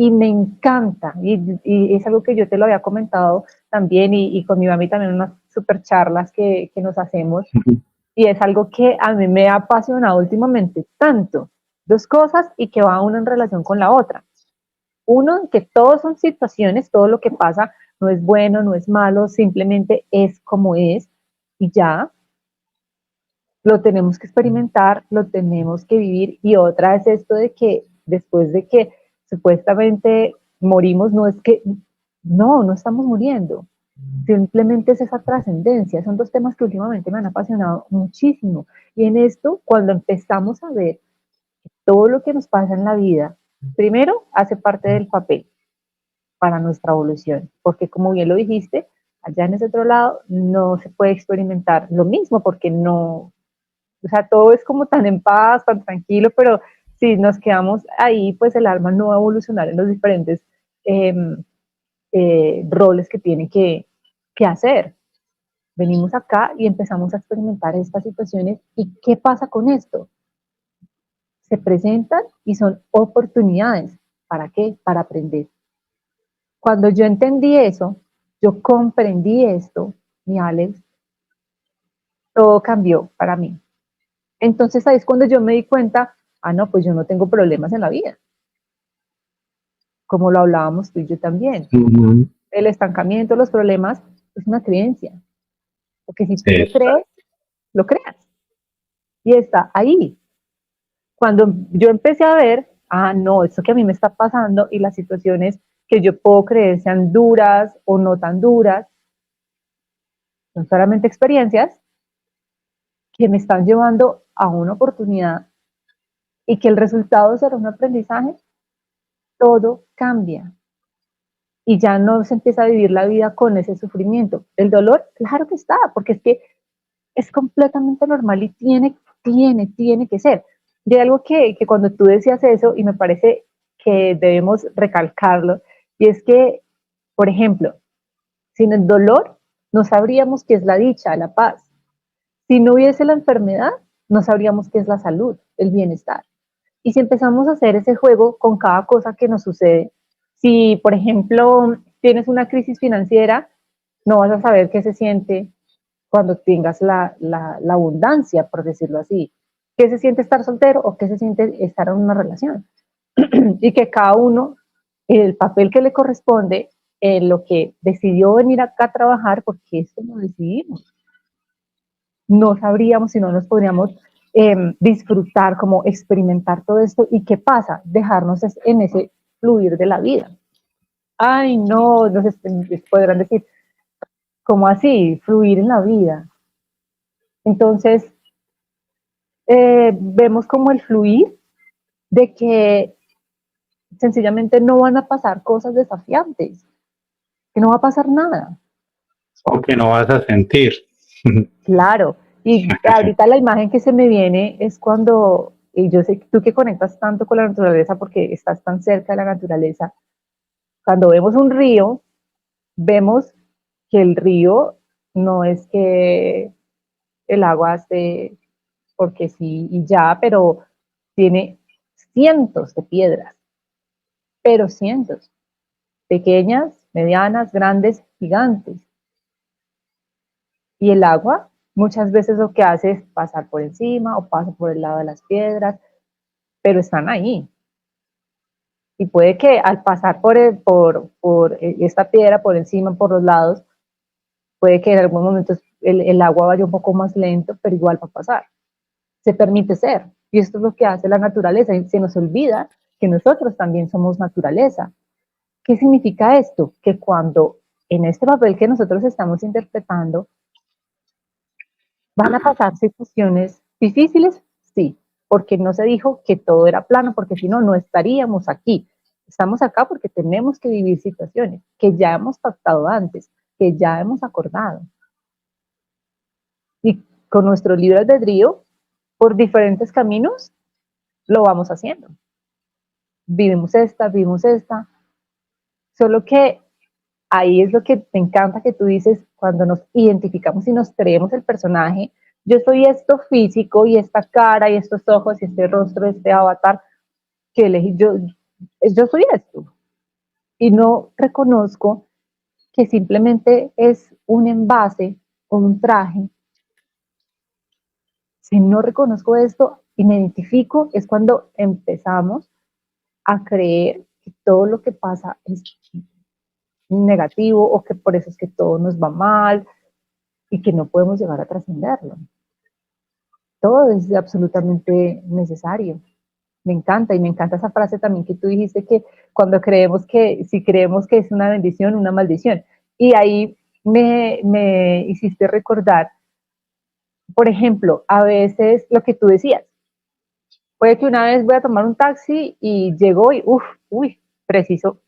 y me encanta, y es algo que yo te lo había comentado también, y con mi mami también unas super charlas que nos hacemos, y es algo que a mí me ha apasionado últimamente tanto, dos cosas y que va una en relación con la otra. Uno, que todos son situaciones, todo lo que pasa no es bueno, no es malo, simplemente es como es, y ya, lo tenemos que experimentar, lo tenemos que vivir. Y otra es esto de que después de que supuestamente morimos, no estamos muriendo, simplemente es esa trascendencia. Son dos temas que últimamente me han apasionado muchísimo. Y en esto, cuando empezamos a ver todo lo que nos pasa en la vida, primero hace parte del papel para nuestra evolución, porque como bien lo dijiste, allá en ese otro lado no se puede experimentar lo mismo, porque no, o sea, todo es como tan en paz, tan tranquilo, pero si nos quedamos ahí, pues el alma no va a evolucionar en los diferentes eh, roles que tiene que hacer. Venimos acá y empezamos a experimentar estas situaciones. ¿Y qué pasa con esto? Se presentan y son oportunidades. ¿Para qué? Para aprender. Cuando yo entendí eso, yo comprendí esto, mi Alex, todo cambió para mí. Entonces ahí es cuando yo me di cuenta, no, pues yo no tengo problemas en la vida, como lo hablábamos tú y yo también. El estancamiento, los problemas, es una creencia, porque si tú lo crees, lo creas, y está ahí. Cuando yo empecé a ver, no, esto que a mí me está pasando y las situaciones que yo puedo creer sean duras o no tan duras, son solamente experiencias que me están llevando a una oportunidad y que el resultado será un aprendizaje, todo cambia. Y ya no se empieza a vivir la vida con ese sufrimiento. El dolor, claro que está, porque es que es completamente normal y tiene que ser. Y hay algo que cuando tú decías eso, y me parece que debemos recalcarlo, y es que, por ejemplo, sin el dolor no sabríamos qué es la dicha, la paz. Si no hubiese la enfermedad, no sabríamos qué es la salud, el bienestar. Y si empezamos a hacer ese juego con cada cosa que nos sucede, si por ejemplo tienes una crisis financiera, no vas a saber qué se siente cuando tengas la abundancia, por decirlo así. ¿Qué se siente estar soltero o qué se siente estar en una relación? Y que cada uno, el papel que le corresponde, lo que decidió venir acá a trabajar, porque esto lo decidimos. No sabríamos si no nos podríamos disfrutar, como experimentar todo esto. ¿Y qué pasa? Dejarnos en ese fluir de la vida. Ay, no, nos podrán decir, ¿cómo así? Fluir en la vida. Entonces, vemos como el fluir de que sencillamente no van a pasar cosas desafiantes, que no va a pasar nada. O que no vas a sentir. Claro, y ahorita la imagen que se me viene es cuando, y yo sé que tú que conectas tanto con la naturaleza porque estás tan cerca de la naturaleza, cuando vemos un río, vemos que el río no es que el agua esté porque sí y ya, pero tiene cientos de piedras, pero cientos, pequeñas, medianas, grandes, gigantes. Y el agua muchas veces lo que hace es pasar por encima o pasa por el lado de las piedras, pero están ahí. Y puede que al pasar por esta piedra, por encima, por los lados, puede que en algún momento el agua vaya un poco más lento, pero igual va a pasar. Se permite ser. Y esto es lo que hace la naturaleza. Y se nos olvida que nosotros también somos naturaleza. ¿Qué significa esto? Que cuando en este papel que nosotros estamos interpretando van a pasar situaciones difíciles, sí, porque no se dijo que todo era plano, porque si no, no estaríamos aquí. Estamos acá porque tenemos que vivir situaciones que ya hemos pactado antes, que ya hemos acordado. Y con nuestro libre albedrío, por diferentes caminos, lo vamos haciendo. Vivimos esta, solo que ahí es lo que te encanta que tú dices, cuando nos identificamos y nos creemos el personaje, yo soy esto físico y esta cara y estos ojos y este rostro, este avatar que elegí, yo soy esto. Y no reconozco que simplemente es un envase o un traje. Si no reconozco esto y me identifico, es cuando empezamos a creer que todo lo que pasa es negativo o que por eso es que todo nos va mal. y que no podemos llegar a trascenderlo. Todo es absolutamente necesario. Me encanta, y me encanta esa frase también que tú dijiste, que cuando creemos que, si creemos que es una bendición, una maldición. Y ahí me hiciste recordar, por ejemplo, a veces lo que tú decías, puede que una vez voy a tomar un taxi y llegó y, uy, preciso,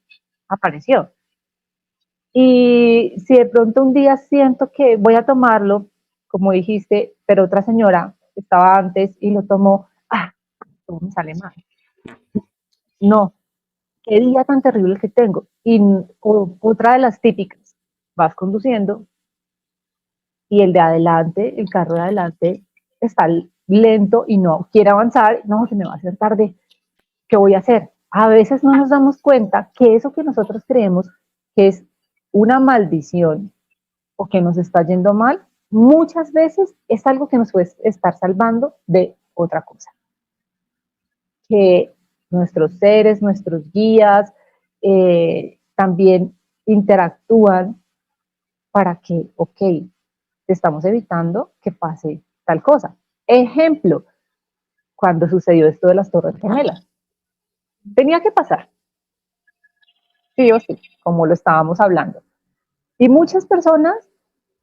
apareció. Y si de pronto un día siento que voy a tomarlo, como dijiste, pero otra señora estaba antes y lo tomó, todo me sale mal. No, qué día tan terrible que tengo. Y otra de las típicas, vas conduciendo y el de adelante, el carro de adelante, está lento y no quiere avanzar, no, se me va a hacer tarde, ¿qué voy a hacer? A veces no nos damos cuenta que eso que nosotros creemos que es una maldición o que nos está yendo mal, muchas veces es algo que nos puede estar salvando de otra cosa. Que nuestros seres, nuestros guías, también interactúan para que, ok, te estamos evitando que pase tal cosa. Ejemplo, cuando sucedió esto de las Torres Gemelas. Tenía que pasar, sí o sí, como lo estábamos hablando. Y muchas personas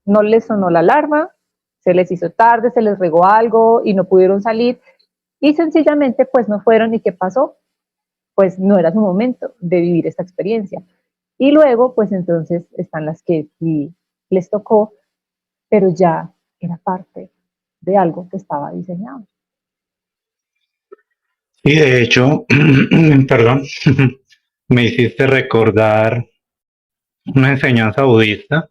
no les sonó la alarma, se les hizo tarde, se les regó algo y no pudieron salir y sencillamente pues no fueron. ¿Y qué pasó? Pues no era su momento de vivir esta experiencia. Y luego pues entonces están las que sí les tocó, pero ya era parte de algo que estaba diseñado. Y de hecho, perdón, me hiciste recordar una enseñanza budista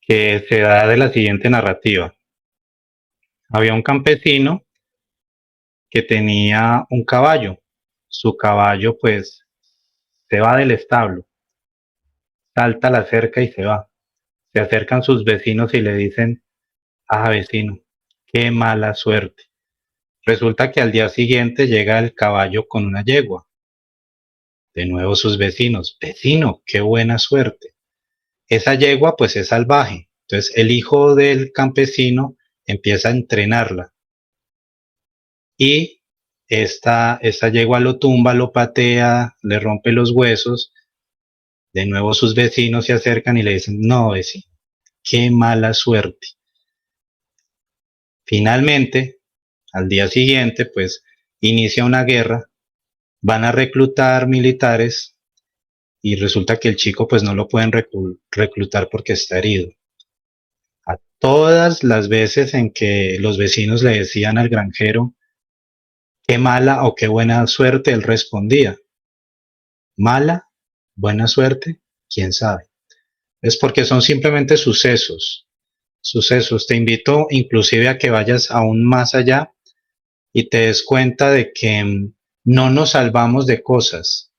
que se da de la siguiente narrativa. Había un campesino que tenía un caballo. Su caballo pues se va del establo, salta la cerca y se va. Se acercan sus vecinos y le dicen, vecino, qué mala suerte. Resulta que al día siguiente llega el caballo con una yegua. De nuevo sus vecinos, vecino, qué buena suerte. Esa yegua pues es salvaje. Entonces el hijo del campesino empieza a entrenarla y esta yegua lo tumba, lo patea, le rompe los huesos. De nuevo sus vecinos se acercan y le dicen, no, vecino, qué mala suerte. Finalmente, al día siguiente, pues inicia una guerra, van a reclutar militares y resulta que el chico pues no lo pueden reclutar porque está herido. A todas las veces en que los vecinos le decían al granjero qué mala o qué buena suerte, él respondía, mala, buena suerte, quién sabe. Es porque son simplemente sucesos, sucesos. Te invito inclusive a que vayas aún más allá y te des cuenta de que no nos salvamos de cosas,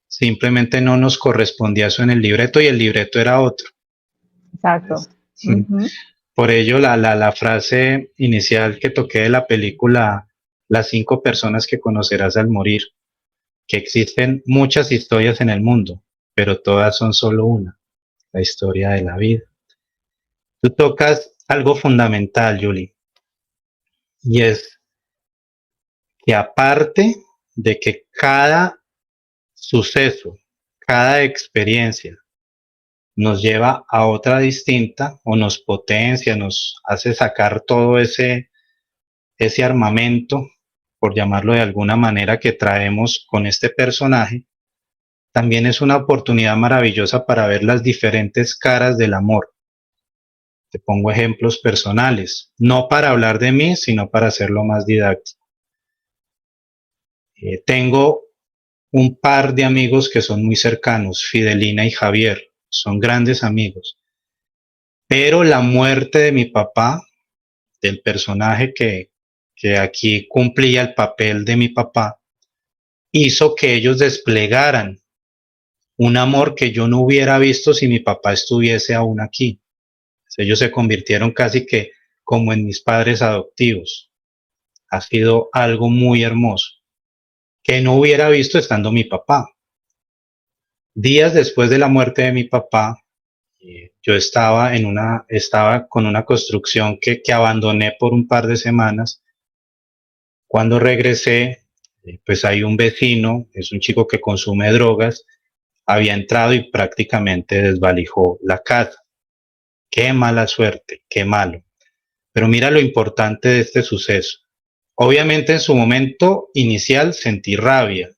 simplemente no nos correspondía eso en el libreto y el libreto era otro. Exacto. Por ello, la frase inicial que toqué de la película, las 5 personas que conocerás al morir, que existen muchas historias en el mundo, pero todas son solo una, la historia de la vida. Tú tocas algo fundamental, Julie, y es que aparte de que cada suceso, cada experiencia nos lleva a otra distinta o nos potencia, nos hace sacar todo ese armamento, por llamarlo de alguna manera, que traemos con este personaje, también es una oportunidad maravillosa para ver las diferentes caras del amor. Te pongo ejemplos personales, no para hablar de mí, sino para hacerlo más didáctico. Tengo un par de amigos que son muy cercanos, Fidelina y Javier, son grandes amigos. Pero la muerte de mi papá, del personaje que aquí cumplía el papel de mi papá, hizo que ellos desplegaran un amor que yo no hubiera visto si mi papá estuviese aún aquí. Ellos se convirtieron casi que como en mis padres adoptivos. Ha sido algo muy hermoso, que no hubiera visto estando mi papá. Días después de la muerte de mi papá, yo estaba con una construcción que abandoné por un par de semanas. Cuando regresé, pues hay un vecino, es un chico que consume drogas, había entrado y prácticamente desvalijó la casa. Qué mala suerte, qué malo. Pero mira lo importante de este suceso. Obviamente en su momento inicial sentí rabia,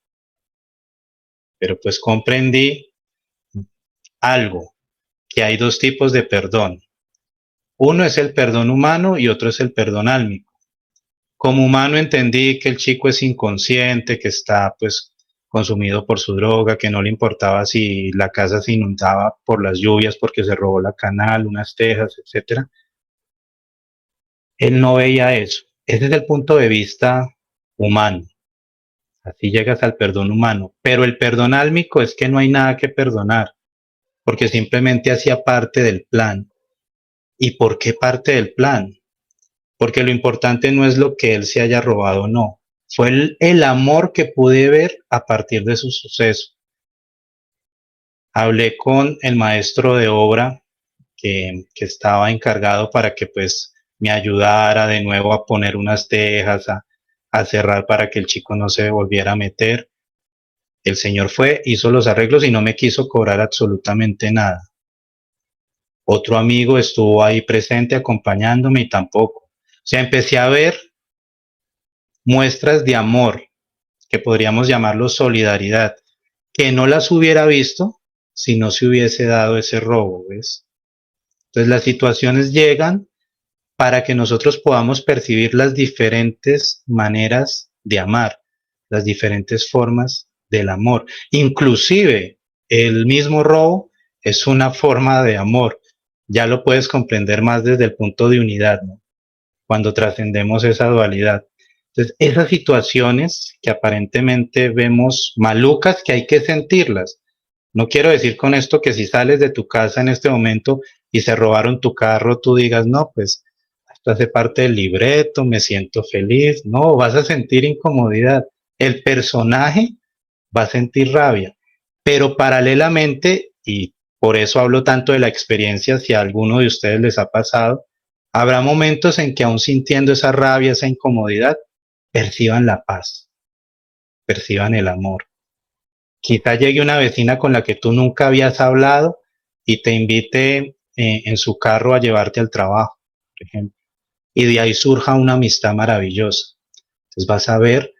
pero pues comprendí algo, que hay dos tipos de perdón. Uno es el perdón humano y otro es el perdón álmico. Como humano entendí que el chico es inconsciente, que está pues consumido por su droga, que no le importaba si la casa se inundaba por las lluvias porque se robó la canal, unas tejas, etcétera. Él no veía eso. Ese es el punto de vista humano. Así llegas al perdón humano. Pero el perdón álmico es que no hay nada que perdonar, porque simplemente hacía parte del plan. ¿Y por qué parte del plan? Porque lo importante no es lo que él se haya robado o no. Fue el amor que pude ver a partir de su suceso. Hablé con el maestro de obra que estaba encargado para que pues me ayudara de nuevo a poner unas tejas, a cerrar para que el chico no se volviera a meter. El señor fue, hizo los arreglos y no me quiso cobrar absolutamente nada. Otro amigo estuvo ahí presente acompañándome y tampoco. O sea, empecé a ver muestras de amor, que podríamos llamarlo solidaridad, que no las hubiera visto si no se hubiese dado ese robo, ¿ves? Entonces las situaciones llegan para que nosotros podamos percibir las diferentes maneras de amar, las diferentes formas del amor. Inclusive el mismo robo es una forma de amor. Ya lo puedes comprender más desde el punto de unidad, ¿no? Cuando trascendemos esa dualidad. Entonces, esas situaciones que aparentemente vemos malucas, que hay que sentirlas. No quiero decir con esto que si sales de tu casa en este momento y se robaron tu carro, tú digas, no, pues esto hace parte del libreto, me siento feliz. No, vas a sentir incomodidad. El personaje va a sentir rabia, pero paralelamente, y por eso hablo tanto de la experiencia, si a alguno de ustedes les ha pasado, habrá momentos en que aún sintiendo esa rabia, esa incomodidad, perciban la paz, perciban el amor. Quizá llegue una vecina con la que tú nunca habías hablado y te invite en su carro a llevarte al trabajo, por ejemplo, y de ahí surja una amistad maravillosa. Entonces vas a ver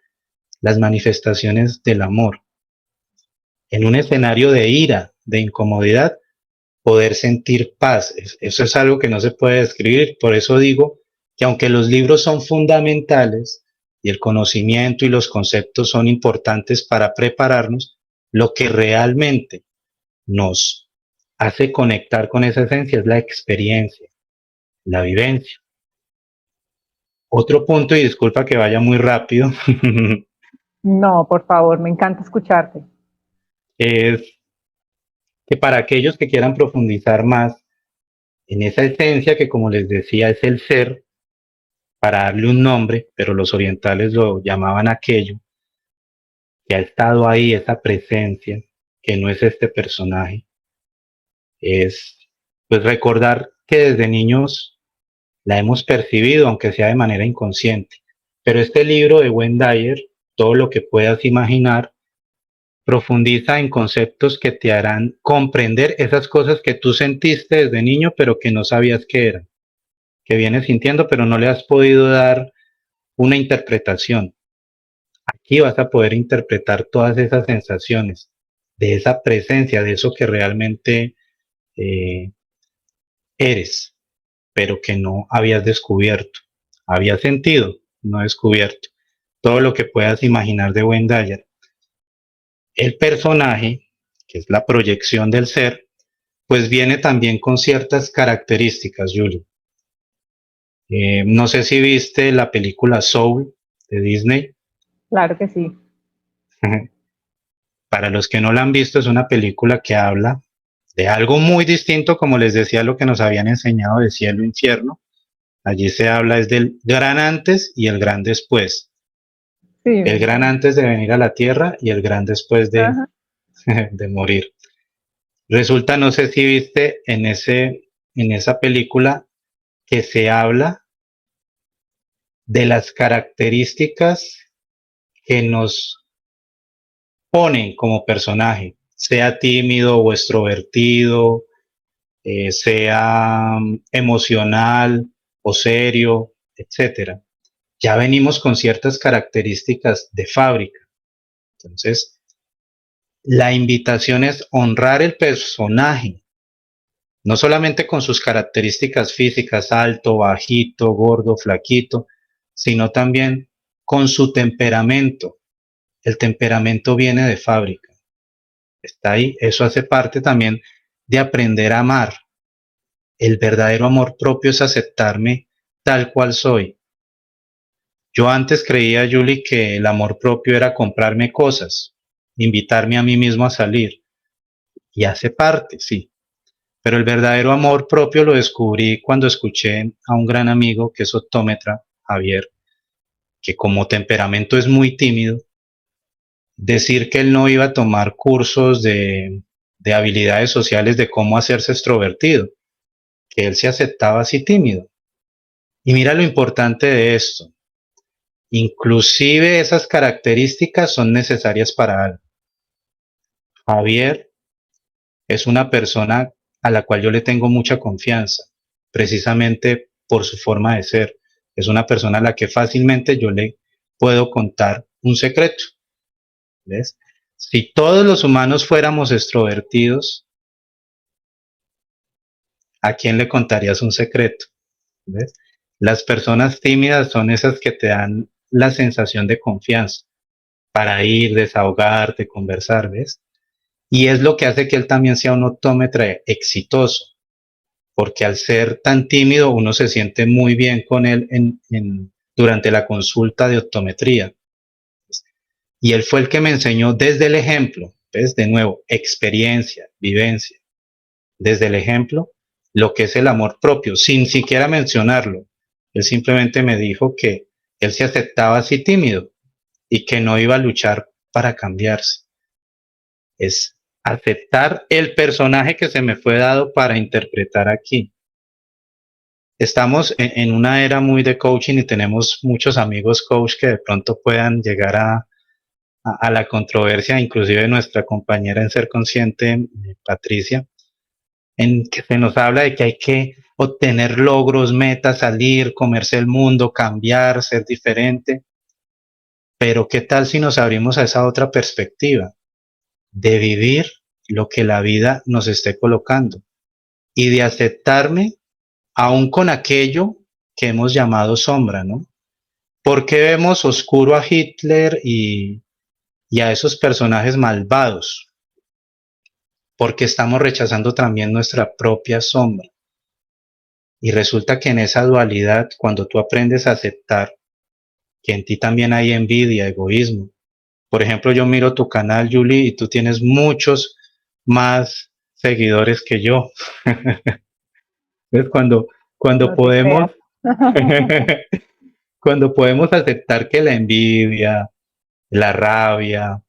las manifestaciones del amor. En un escenario de ira, de incomodidad, poder sentir paz. Eso es algo que no se puede describir. Por eso digo que aunque los libros son fundamentales y el conocimiento y los conceptos son importantes para prepararnos, lo que realmente nos hace conectar con esa esencia es la experiencia, la vivencia. Otro punto, y disculpa que vaya muy rápido, No, por favor, me encanta escucharte. es que para aquellos que quieran profundizar más en esa esencia que, como les decía, es el ser, para darle un nombre, pero los orientales lo llamaban aquello, que ha estado ahí, esa presencia, que no es este personaje, es pues recordar que desde niños la hemos percibido, aunque sea de manera inconsciente. Pero este libro de Wayne Dyer, todo lo que puedas imaginar, profundiza en conceptos que te harán comprender esas cosas que tú sentiste desde niño, pero que no sabías que eran, que vienes sintiendo, pero no le has podido dar una interpretación. Aquí vas a poder interpretar todas esas sensaciones, de esa presencia, de eso que realmente eh, eres, pero que no habías descubierto. Habías sentido, no descubierto. Todo lo que puedas imaginar de Wayne Dyer. El personaje, que es la proyección del ser, pues viene también con ciertas características, Julio. No sé si viste la película Soul de Disney. Claro que sí. Para los que no la han visto, es una película que habla de algo muy distinto, como les decía, lo que nos habían enseñado de cielo e infierno. Allí se habla es del gran antes y el gran después. Sí. El gran antes de venir a la tierra y el gran después de, Ajá. de morir. Resulta, no sé si viste en en esa película que se habla de las características que nos ponen como personaje, sea tímido o extrovertido, sea emocional o serio, etcétera. Ya venimos con ciertas características de fábrica. Entonces, la invitación es honrar el personaje, no solamente con sus características físicas, alto, bajito, gordo, flaquito, sino también con su temperamento. El temperamento viene de fábrica, está ahí. Eso hace parte también de aprender a amar. El verdadero amor propio es aceptarme tal cual soy. Yo antes creía, Julie, que el amor propio era comprarme cosas, invitarme a mí mismo a salir. Y hace parte, sí. Pero el verdadero amor propio lo descubrí cuando escuché a un gran amigo que es optómetra, Javier, que como temperamento es muy tímido, decir que él no iba a tomar cursos de habilidades sociales de cómo hacerse extrovertido, que él se aceptaba así tímido. Y mira lo importante de esto. Inclusive esas características son necesarias para algo. Javier es una persona a la cual yo le tengo mucha confianza, precisamente por su forma de ser. Es una persona a la que fácilmente yo le puedo contar un secreto. ¿Ves? Si todos los humanos fuéramos extrovertidos, ¿a quién le contarías un secreto? ¿Ves? Las personas tímidas son esas que te dan la sensación de confianza para ir, desahogarte, conversar, ¿ves? Y es lo que hace que él también sea un optómetra exitoso, porque al ser tan tímido uno se siente muy bien con él durante la consulta de optometría. Y él fue el que me enseñó desde el ejemplo, ¿ves? De nuevo, experiencia, vivencia, desde el ejemplo, lo que es el amor propio, sin siquiera mencionarlo. Él simplemente me dijo que él se aceptaba así tímido y que no iba a luchar para cambiarse. Es aceptar el personaje que se me fue dado para interpretar aquí. Estamos en una era muy de coaching y tenemos muchos amigos coach que de pronto puedan llegar a la controversia, inclusive nuestra compañera en Ser Consciente, Patricia, en que se nos habla de que hay que obtener logros, metas, salir, comerse el mundo, cambiar, ser diferente. Pero ¿qué tal si nos abrimos a esa otra perspectiva de vivir lo que la vida nos esté colocando y de aceptarme aún con aquello que hemos llamado sombra, ¿no? ¿Por qué vemos oscuro a Hitler y a esos personajes malvados? Porque estamos rechazando también nuestra propia sombra. Y resulta que en esa dualidad, cuando tú aprendes a aceptar que en ti también hay envidia, egoísmo. Por ejemplo, yo miro tu canal, Julie, y tú tienes muchos más seguidores que yo. Entonces, cuando No te podemos, creas. cuando podemos aceptar que la envidia, la rabia,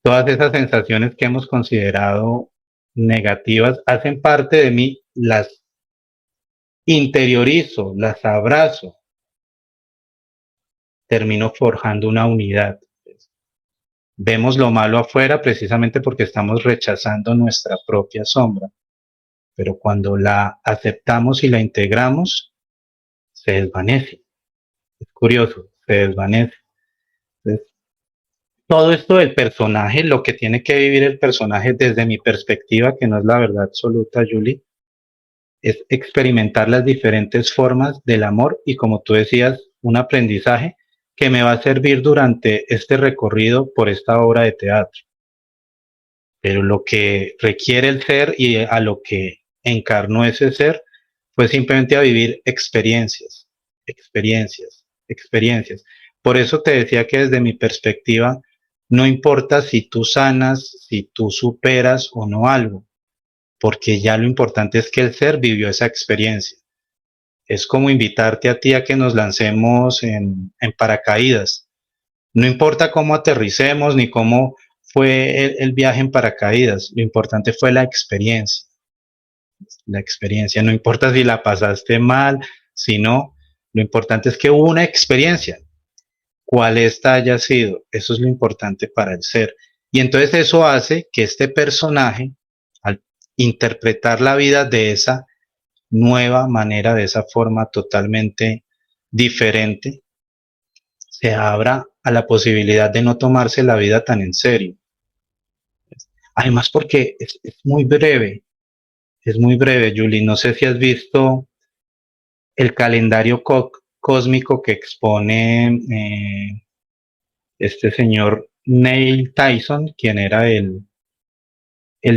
todas esas sensaciones que hemos considerado negativas hacen parte de mí, las interiorizo, las abrazo, termino forjando una unidad. Vemos lo malo afuera precisamente porque estamos rechazando nuestra propia sombra, pero cuando la aceptamos y la integramos, se desvanece. Es curioso, se desvanece. Entonces, todo esto del personaje, lo que tiene que vivir el personaje desde mi perspectiva, que no es la verdad absoluta, Julie, es experimentar las diferentes formas del amor y, como tú decías, un aprendizaje que me va a servir durante este recorrido por esta obra de teatro. Pero lo que requiere el ser y a lo que encarnó ese ser fue simplemente a vivir experiencias, experiencias, experiencias. Por eso te decía que desde mi perspectiva, no importa si tú sanas, si tú superas o no algo, porque ya lo importante es que el ser vivió esa experiencia. Es como invitarte a ti a que nos lancemos en paracaídas. No importa cómo aterricemos ni cómo fue el viaje en paracaídas, lo importante fue la experiencia. la experiencia. No importa si la pasaste mal, si no, lo importante es que hubo una experiencia. Cuál esta haya sido, eso es lo importante para el ser. Y entonces eso hace que este personaje, al interpretar la vida de esa nueva manera, de esa forma totalmente diferente, se abra a la posibilidad de no tomarse la vida tan en serio. Además porque es muy breve, Julie. No sé si has visto el calendario cósmico que expone este señor Neil Tyson, quien era el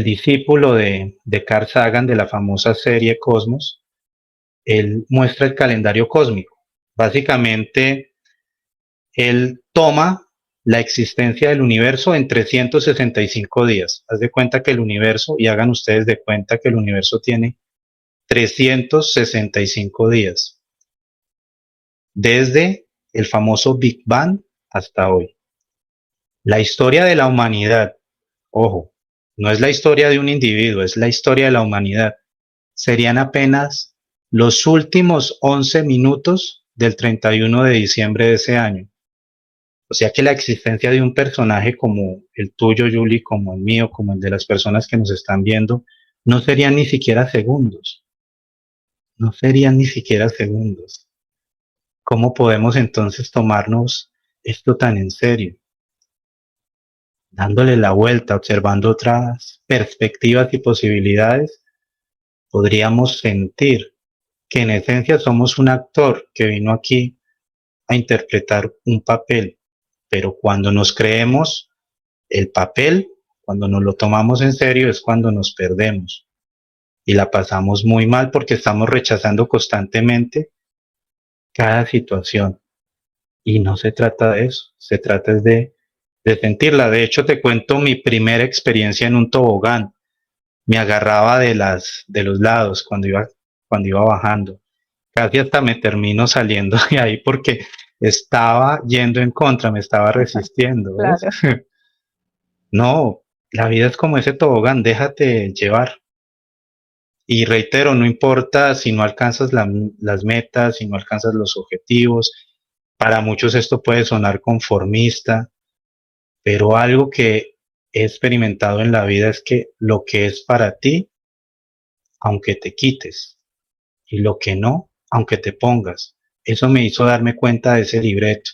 discípulo de Carl Sagan de la famosa serie Cosmos. Él muestra el calendario cósmico. Básicamente, él toma la existencia del universo en 365 días. Haz de cuenta que el universo, y hagan ustedes de cuenta que el universo tiene 365 días, desde el famoso Big Bang hasta hoy. La historia de la humanidad, ojo, no es la historia de un individuo, es la historia de la humanidad. Serían apenas los últimos 11 minutos del 31 de diciembre de ese año. O sea que la existencia de un personaje como el tuyo, Julie, como el mío, como el de las personas que nos están viendo, no serían ni siquiera segundos. No serían ni siquiera segundos. ¿Cómo podemos entonces tomarnos esto tan en serio? Dándole la vuelta, observando otras perspectivas y posibilidades, podríamos sentir que en esencia somos un actor que vino aquí a interpretar un papel, pero cuando nos creemos el papel, cuando nos lo tomamos en serio, es cuando nos perdemos y la pasamos muy mal porque estamos rechazando constantemente cada situación. Y no se trata de eso, se trata de sentirla. De hecho, te cuento mi primera experiencia en un tobogán. Me agarraba de los lados cuando iba bajando. Casi hasta me termino saliendo de ahí porque estaba yendo en contra, me estaba resistiendo. ¿Ves? Claro. No, la vida es como ese tobogán, déjate llevar. Y reitero, no importa si no alcanzas las metas, si no alcanzas los objetivos. Para muchos esto puede sonar conformista, pero algo que he experimentado en la vida es que lo que es para ti, aunque te quites, y lo que no, aunque te pongas. Eso me hizo darme cuenta de ese libreto.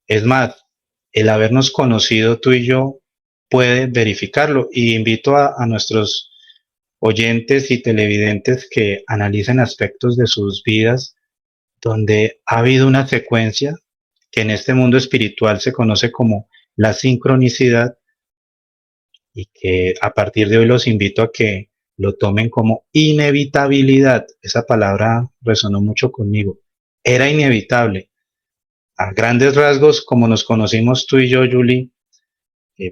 Es más, el habernos conocido tú y yo puede verificarlo y invito a nuestros oyentes y televidentes que analicen aspectos de sus vidas donde ha habido una secuencia que en este mundo espiritual se conoce como la sincronicidad y que a partir de hoy los invito a que lo tomen como inevitabilidad. Esa palabra resonó mucho conmigo. Era inevitable. A grandes rasgos, como nos conocimos tú y yo, Julie,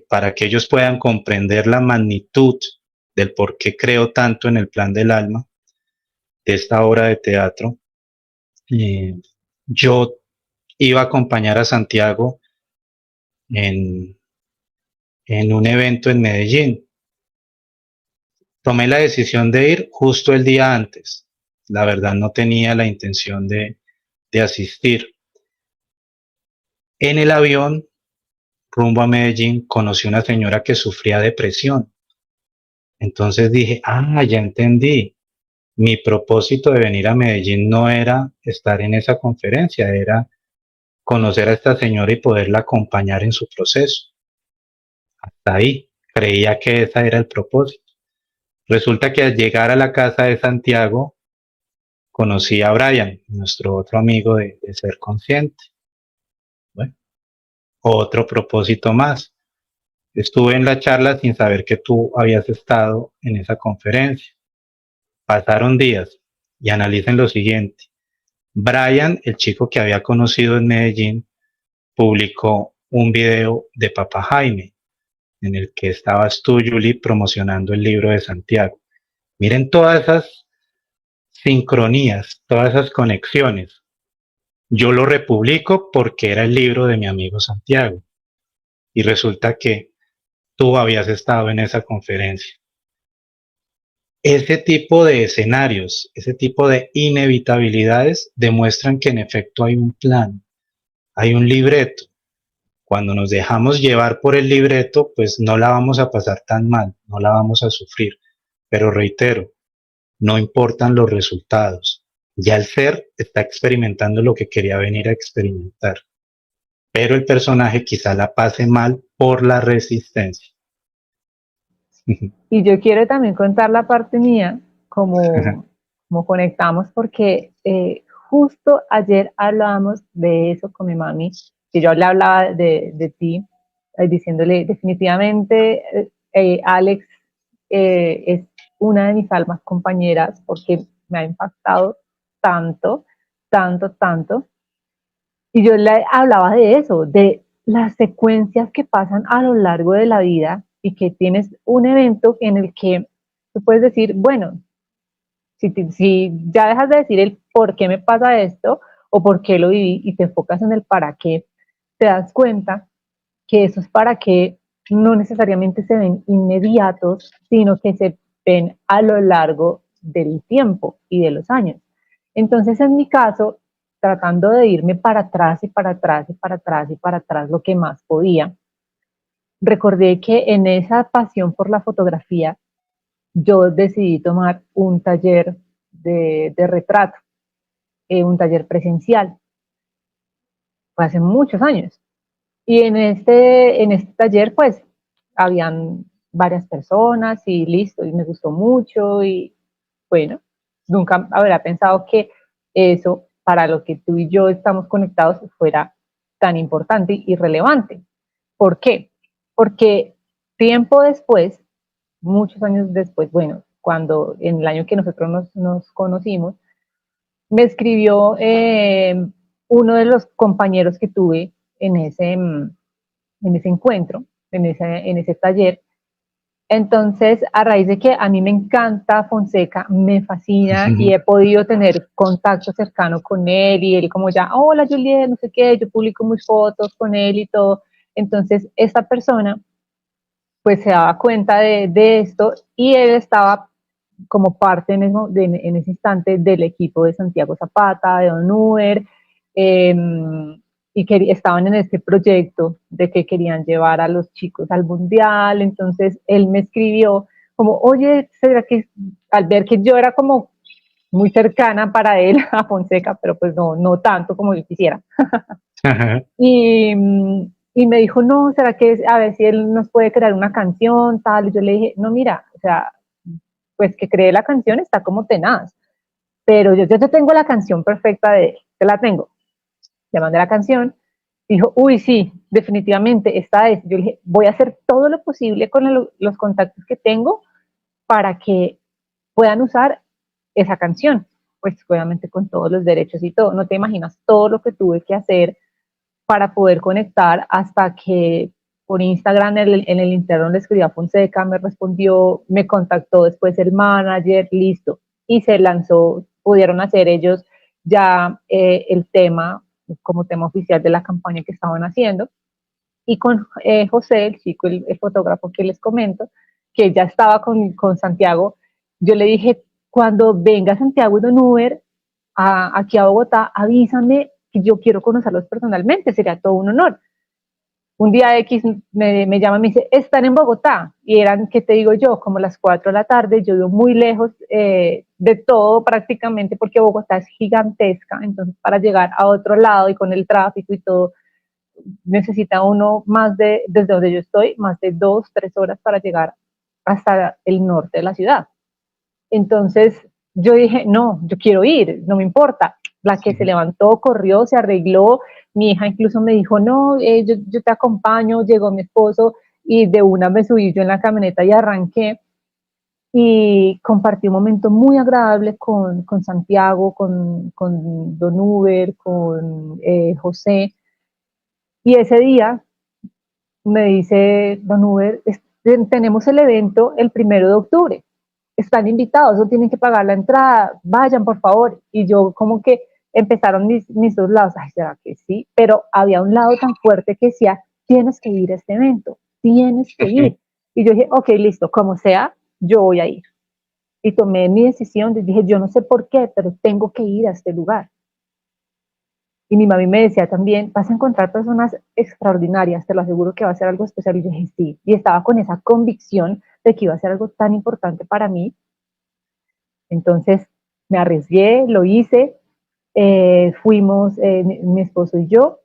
para que ellos puedan comprender la magnitud del por qué creo tanto en el plan del alma, de esta obra de teatro, yo iba a acompañar a Santiago en, en un evento en Medellín. Tomé la decisión de ir justo el día antes. La verdad no tenía la intención de asistir. En el avión, rumbo a Medellín, conocí una señora que sufría depresión. Entonces dije, ya entendí. Mi propósito de venir a Medellín no era estar en esa conferencia, era conocer a esta señora y poderla acompañar en su proceso. Hasta ahí, creía que ese era el propósito. Resulta que al llegar a la casa de Santiago, conocí a Brian, nuestro otro amigo de Ser Consciente. Bueno, otro propósito más. Estuve en la charla sin saber que tú habías estado en esa conferencia. Pasaron días y analicen lo siguiente. Brian, el chico que había conocido en Medellín, publicó un video de Papá Jaime, en el que estabas tú, Julie, promocionando el libro de Santiago. Miren todas esas sincronías, todas esas conexiones. Yo lo republico porque era el libro de mi amigo Santiago. Y resulta que tú habías estado en esa conferencia. ese tipo de escenarios, ese tipo de inevitabilidades demuestran que en efecto hay un plan, hay un libreto. Cuando nos dejamos llevar por el libreto, pues no la vamos a pasar tan mal, no la vamos a sufrir. Pero reitero, no importan los resultados. Ya el ser está experimentando lo que quería venir a experimentar. Pero el personaje quizá la pase mal por la resistencia. Y yo quiero también contar la parte mía, como conectamos, porque justo ayer hablábamos de eso con mi mami, que yo le hablaba de ti, diciéndole definitivamente, Alex es una de mis almas compañeras, porque me ha impactado tanto, tanto, tanto. Y yo le hablaba de eso, de las secuencias que pasan a lo largo de la vida y que tienes un evento en el que tú puedes decir, bueno, si ya dejas de decir el por qué me pasa esto o por qué lo viví y te enfocas en el para qué, te das cuenta que esos para qué no necesariamente se ven inmediatos, sino que se ven a lo largo del tiempo y de los años. Entonces, en mi caso, tratando de irme para atrás y para atrás y para atrás y para atrás lo que más podía, recordé que en esa pasión por la fotografía, yo decidí tomar un taller de retrato, un taller presencial, fue hace muchos años. Y en este taller, pues, habían varias personas y listo, y me gustó mucho y bueno, nunca habría pensado que eso, para lo que tú y yo estamos conectados, fuera tan importante y relevante. ¿Por qué? Porque tiempo después, muchos años después, bueno, cuando en el año que nosotros nos conocimos, me escribió uno de los compañeros que tuve en ese encuentro, en ese taller. Entonces, a raíz de que a mí me encanta Fonseca, me fascina y he podido tener contacto cercano con él y él como ya, hola Juliet, no sé qué, yo publico mis fotos con él y todo. Entonces, esta persona pues se daba cuenta de esto y él estaba como parte en ese instante del equipo de Santiago Zapata, de Don Uber, eh, y que estaban en este proyecto de que querían llevar a los chicos al mundial. Entonces él me escribió como, oye, ¿será que al ver que yo era como muy cercana para él a Fonseca, pero pues no tanto como yo quisiera? y, y me dijo, no, ¿será que a ver si él nos puede crear una canción, tal? Y yo le dije, no, mira, o sea, pues que cree la canción está como tenaz, pero yo te tengo la canción perfecta de él, te la tengo. Le mandé la canción, dijo, uy, sí, definitivamente, esta es. Yo le dije, voy a hacer todo lo posible con los contactos que tengo para que puedan usar esa canción, pues obviamente con todos los derechos y todo. No te imaginas todo lo que tuve que hacer para poder conectar hasta que por Instagram en el interno le escribí a Fonseca, me respondió, me contactó después el manager, listo, y se lanzó, pudieron hacer ellos ya el tema como tema oficial de la campaña que estaban haciendo. Y con José, el chico, el fotógrafo que les comento, que ya estaba con Santiago, yo le dije, cuando venga Santiago y Don Uber aquí a Bogotá, avísame que yo quiero conocerlos personalmente, sería todo un honor. Un día X me llama y me dice, están en Bogotá, y eran, ¿qué te digo yo? Como las 4 de la tarde, yo vivo muy lejos de todo prácticamente, porque Bogotá es gigantesca, entonces para llegar a otro lado y con el tráfico y todo, necesita uno desde donde yo estoy, más de 2, 3 horas para llegar hasta el norte de la ciudad. Entonces yo dije, no, yo quiero ir, no me importa. La que se levantó, corrió, se arregló. Mi hija incluso me dijo, no, yo te acompaño. Llegó mi esposo y de una me subí yo en la camioneta y arranqué. Y compartí un momento muy agradable con Santiago, con Don Uber, con José. Y ese día me dice Don Uber, tenemos el evento el 1 de octubre, están invitados, no tienen que pagar la entrada, vayan por favor. Y yo como que empezaron mis dos lados, ay, ¿será que sí? Pero había un lado tan fuerte que decía, tienes que ir a este evento, tienes que ir. Y yo dije, ok, listo, como sea, yo voy a ir. y tomé mi decisión, dije, yo no sé por qué, pero tengo que ir a este lugar. Y mi mami me decía también, vas a encontrar personas extraordinarias, te lo aseguro que va a ser algo especial. Y yo dije, sí, y estaba con esa convicción de que iba a ser algo tan importante para mí. Entonces me arriesgué, lo hice, fuimos mi esposo y yo,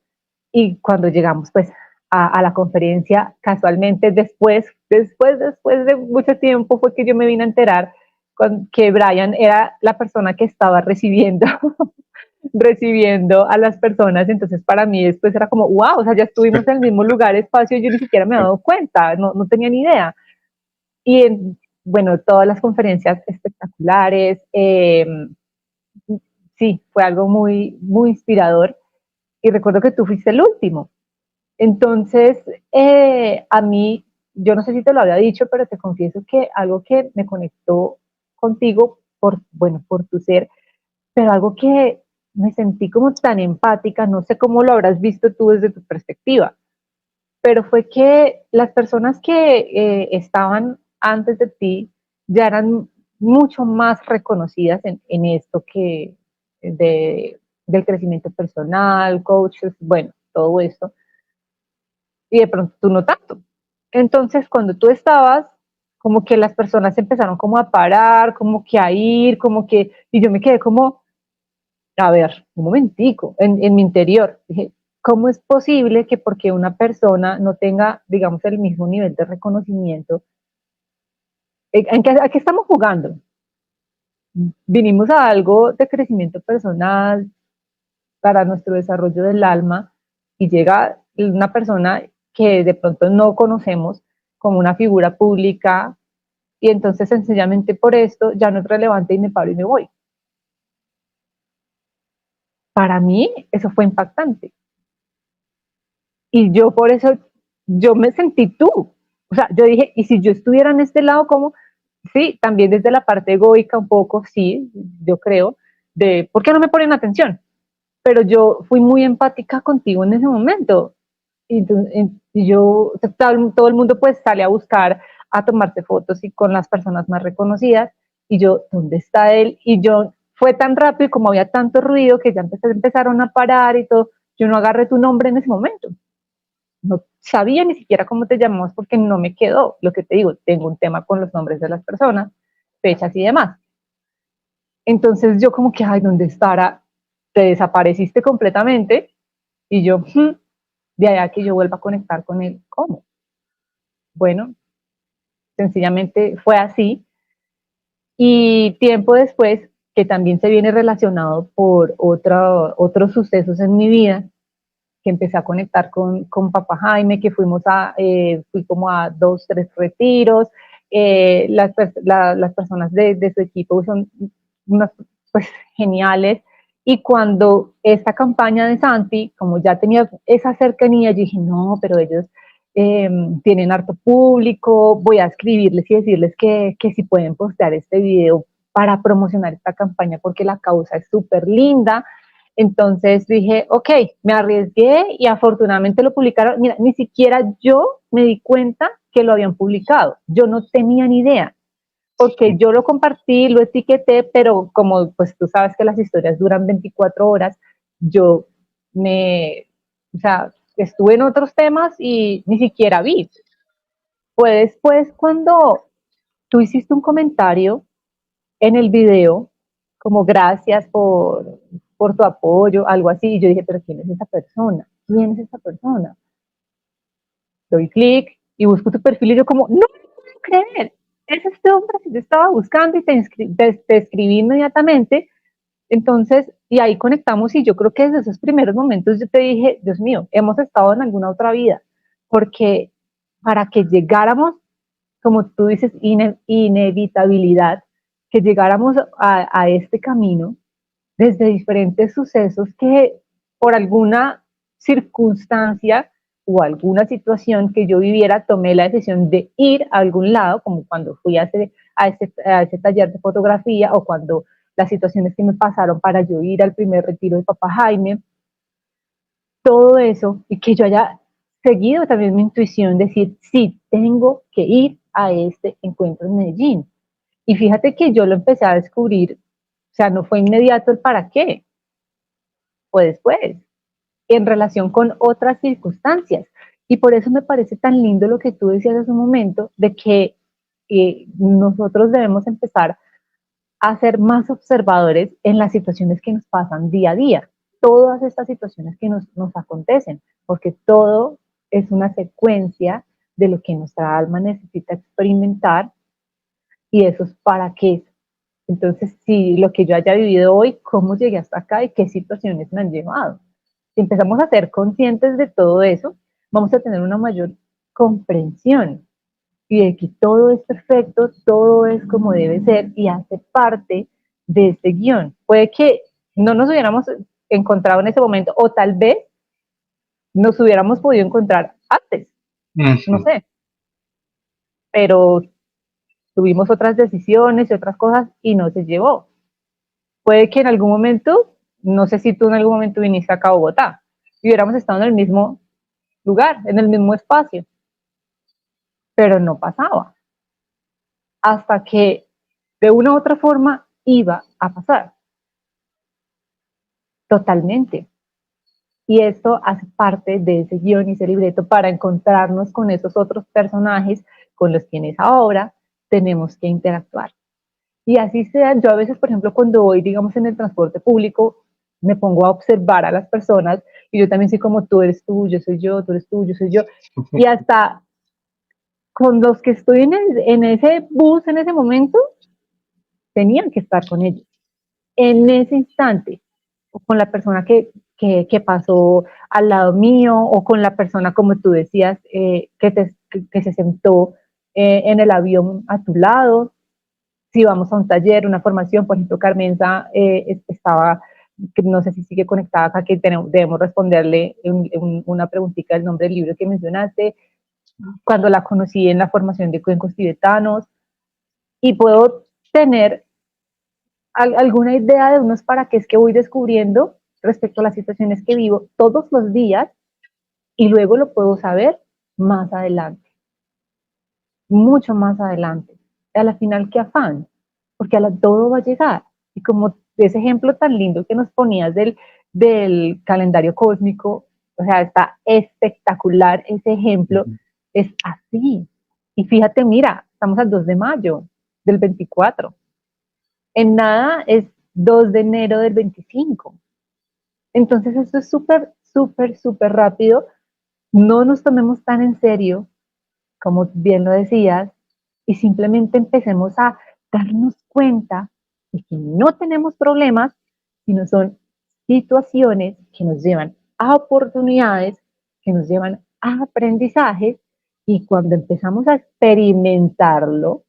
y cuando llegamos pues a la conferencia, casualmente después de mucho tiempo fue que yo me vine a enterar que Brian era la persona que estaba recibiendo recibiendo a las personas. Entonces para mí después era como, wow, o sea, ya estuvimos en el mismo lugar, espacio, yo ni siquiera me he dado cuenta, no tenía ni idea. Y bueno, todas las conferencias espectaculares, sí, fue algo muy inspirador. Y recuerdo que tú fuiste el último. Entonces, a mí, yo no sé si te lo había dicho, pero te confieso que algo que me conectó contigo bueno, por tu ser, pero algo que me sentí como tan empática, no sé cómo lo habrás visto tú desde tu perspectiva, pero fue que las personas que estaban antes de ti ya eran mucho más reconocidas en esto que del crecimiento personal, coaches, bueno, todo esto, y de pronto tú no tanto. Entonces, cuando tú estabas, como que las personas empezaron como a parar, como que a ir, como que, y yo me quedé como, a ver, un momentico, en mi interior, dije, ¿cómo es posible que porque una persona no tenga, digamos, el mismo nivel de reconocimiento, ¿a qué estamos jugando? Vinimos a algo de crecimiento personal para nuestro desarrollo del alma y llega una persona que de pronto no conocemos como una figura pública y entonces sencillamente por esto ya no es relevante y me paro y me voy. Para mí eso fue impactante. Y yo por eso, yo me sentí tú. O sea, yo dije, y si yo estuviera en este lado, ¿cómo? Sí, también desde la parte egoica un poco, sí, yo creo, de, ¿por qué no me ponen atención? Pero yo fui muy empática contigo en ese momento. Y yo, todo el mundo pues sale a buscar, a tomarse fotos y con las personas más reconocidas. Y yo, ¿dónde está él? Y yo, fue tan rápido y como había tanto ruido que ya empezaron a parar y todo, yo no agarré tu nombre en ese momento. No sabía ni siquiera cómo te llamamos porque no me quedó. Lo que te digo, tengo un tema con los nombres de las personas, fechas y demás. Entonces yo como que, ay, ¿dónde estará? Te desapareciste completamente y yo, de allá que yo vuelva a conectar con él, ¿cómo? Bueno, sencillamente fue así. Y tiempo después, que también se viene relacionado por otros sucesos en mi vida, que empecé a conectar con Papá Jaime, que fui como a 2, 3 retiros. Las personas de su equipo son unas pues geniales. Y cuando esta campaña de Santi, como ya tenía esa cercanía, yo dije, no, pero ellos tienen harto público, voy a escribirles y decirles que si pueden postear este video para promocionar esta campaña porque la causa es súper linda. Entonces dije, ok, me arriesgué y afortunadamente lo publicaron. Mira, ni siquiera yo me di cuenta que lo habían publicado. Yo no tenía ni idea, porque yo lo compartí, lo etiqueté, pero como pues tú sabes que las historias duran 24 horas, yo o sea, estuve en otros temas y ni siquiera vi. Fue después cuando tú hiciste un comentario en el video, como gracias por tu apoyo, algo así. Y yo dije, pero ¿quién es esa persona? ¿Quién es esa persona? Doy clic y busco tu perfil y yo como, no puedo creer, es este hombre que yo estaba buscando y te escribí inmediatamente. Entonces, y ahí conectamos y yo creo que desde esos primeros momentos yo te dije, Dios mío, hemos estado en alguna otra vida, porque para que llegáramos, como tú dices, inevitabilidad, que llegáramos a este camino desde diferentes sucesos que por alguna circunstancia o alguna situación que yo viviera, tomé la decisión de ir a algún lado, como cuando fui a ese taller de fotografía o cuando las situaciones que me pasaron para yo ir al primer retiro de Papá Jaime, todo eso, y que yo haya seguido también mi intuición, decir, sí, tengo que ir a este encuentro en Medellín. Y fíjate que yo lo empecé a descubrir, o sea, no fue inmediato el para qué, fue después, en relación con otras circunstancias. Y por eso me parece tan lindo lo que tú decías hace un momento, de que nosotros debemos empezar a ser más observadores en las situaciones que nos pasan día a día, todas estas situaciones que nos acontecen, porque todo es una secuencia de lo que nuestra alma necesita experimentar y eso es para qué. Entonces, si lo que yo haya vivido hoy, cómo llegué hasta acá y qué situaciones me han llevado. Si empezamos a ser conscientes de todo eso, vamos a tener una mayor comprensión y de que todo es perfecto, todo es como debe ser y hace parte de este guión. Puede que no nos hubiéramos encontrado en ese momento o tal vez nos hubiéramos podido encontrar antes, no sé, pero tuvimos otras decisiones y otras cosas y no se llevó. Puede que en algún momento, no sé si tú en algún momento viniste acá a Bogotá y hubiéramos estado en el mismo lugar, en el mismo espacio, pero no pasaba. Hasta que de una u otra forma iba a pasar. Totalmente. Y esto hace parte de ese guión y ese libreto para encontrarnos con esos otros personajes con los quienes ahora tenemos que interactuar. Y así sea, yo a veces, por ejemplo, cuando voy, digamos, en el transporte público, me pongo a observar a las personas y yo también soy como tú eres tú, yo soy yo, tú eres tú, yo soy yo. Y hasta con los que estoy en ese bus en ese momento, tenían que estar con ellos en ese instante, o con la persona que pasó al lado mío, o con la persona, como tú decías, que se sentó en el avión a tu lado. Si vamos a un taller, una formación, por ejemplo, Carmenza estaba, no sé si sigue conectada acá, que debemos responderle una preguntita del nombre del libro que mencionaste, cuando la conocí en la formación de cuencos tibetanos, y puedo tener alguna idea de unos para qué es que voy descubriendo respecto a las situaciones que vivo todos los días y luego lo puedo saber más adelante, mucho más adelante. A la final, qué afán, porque todo va a llegar. Y como ese ejemplo tan lindo que nos ponías del calendario cósmico, o sea, está espectacular ese ejemplo, es así. Y fíjate, mira, estamos al 2 de mayo del 24. En nada es 2 de enero del 25. Entonces esto es súper, súper, súper rápido. No nos tomemos tan en serio, como bien lo decías, y simplemente empecemos a darnos cuenta de que no tenemos problemas, sino son situaciones que nos llevan a oportunidades, que nos llevan a aprendizajes, y cuando empezamos a experimentarlo,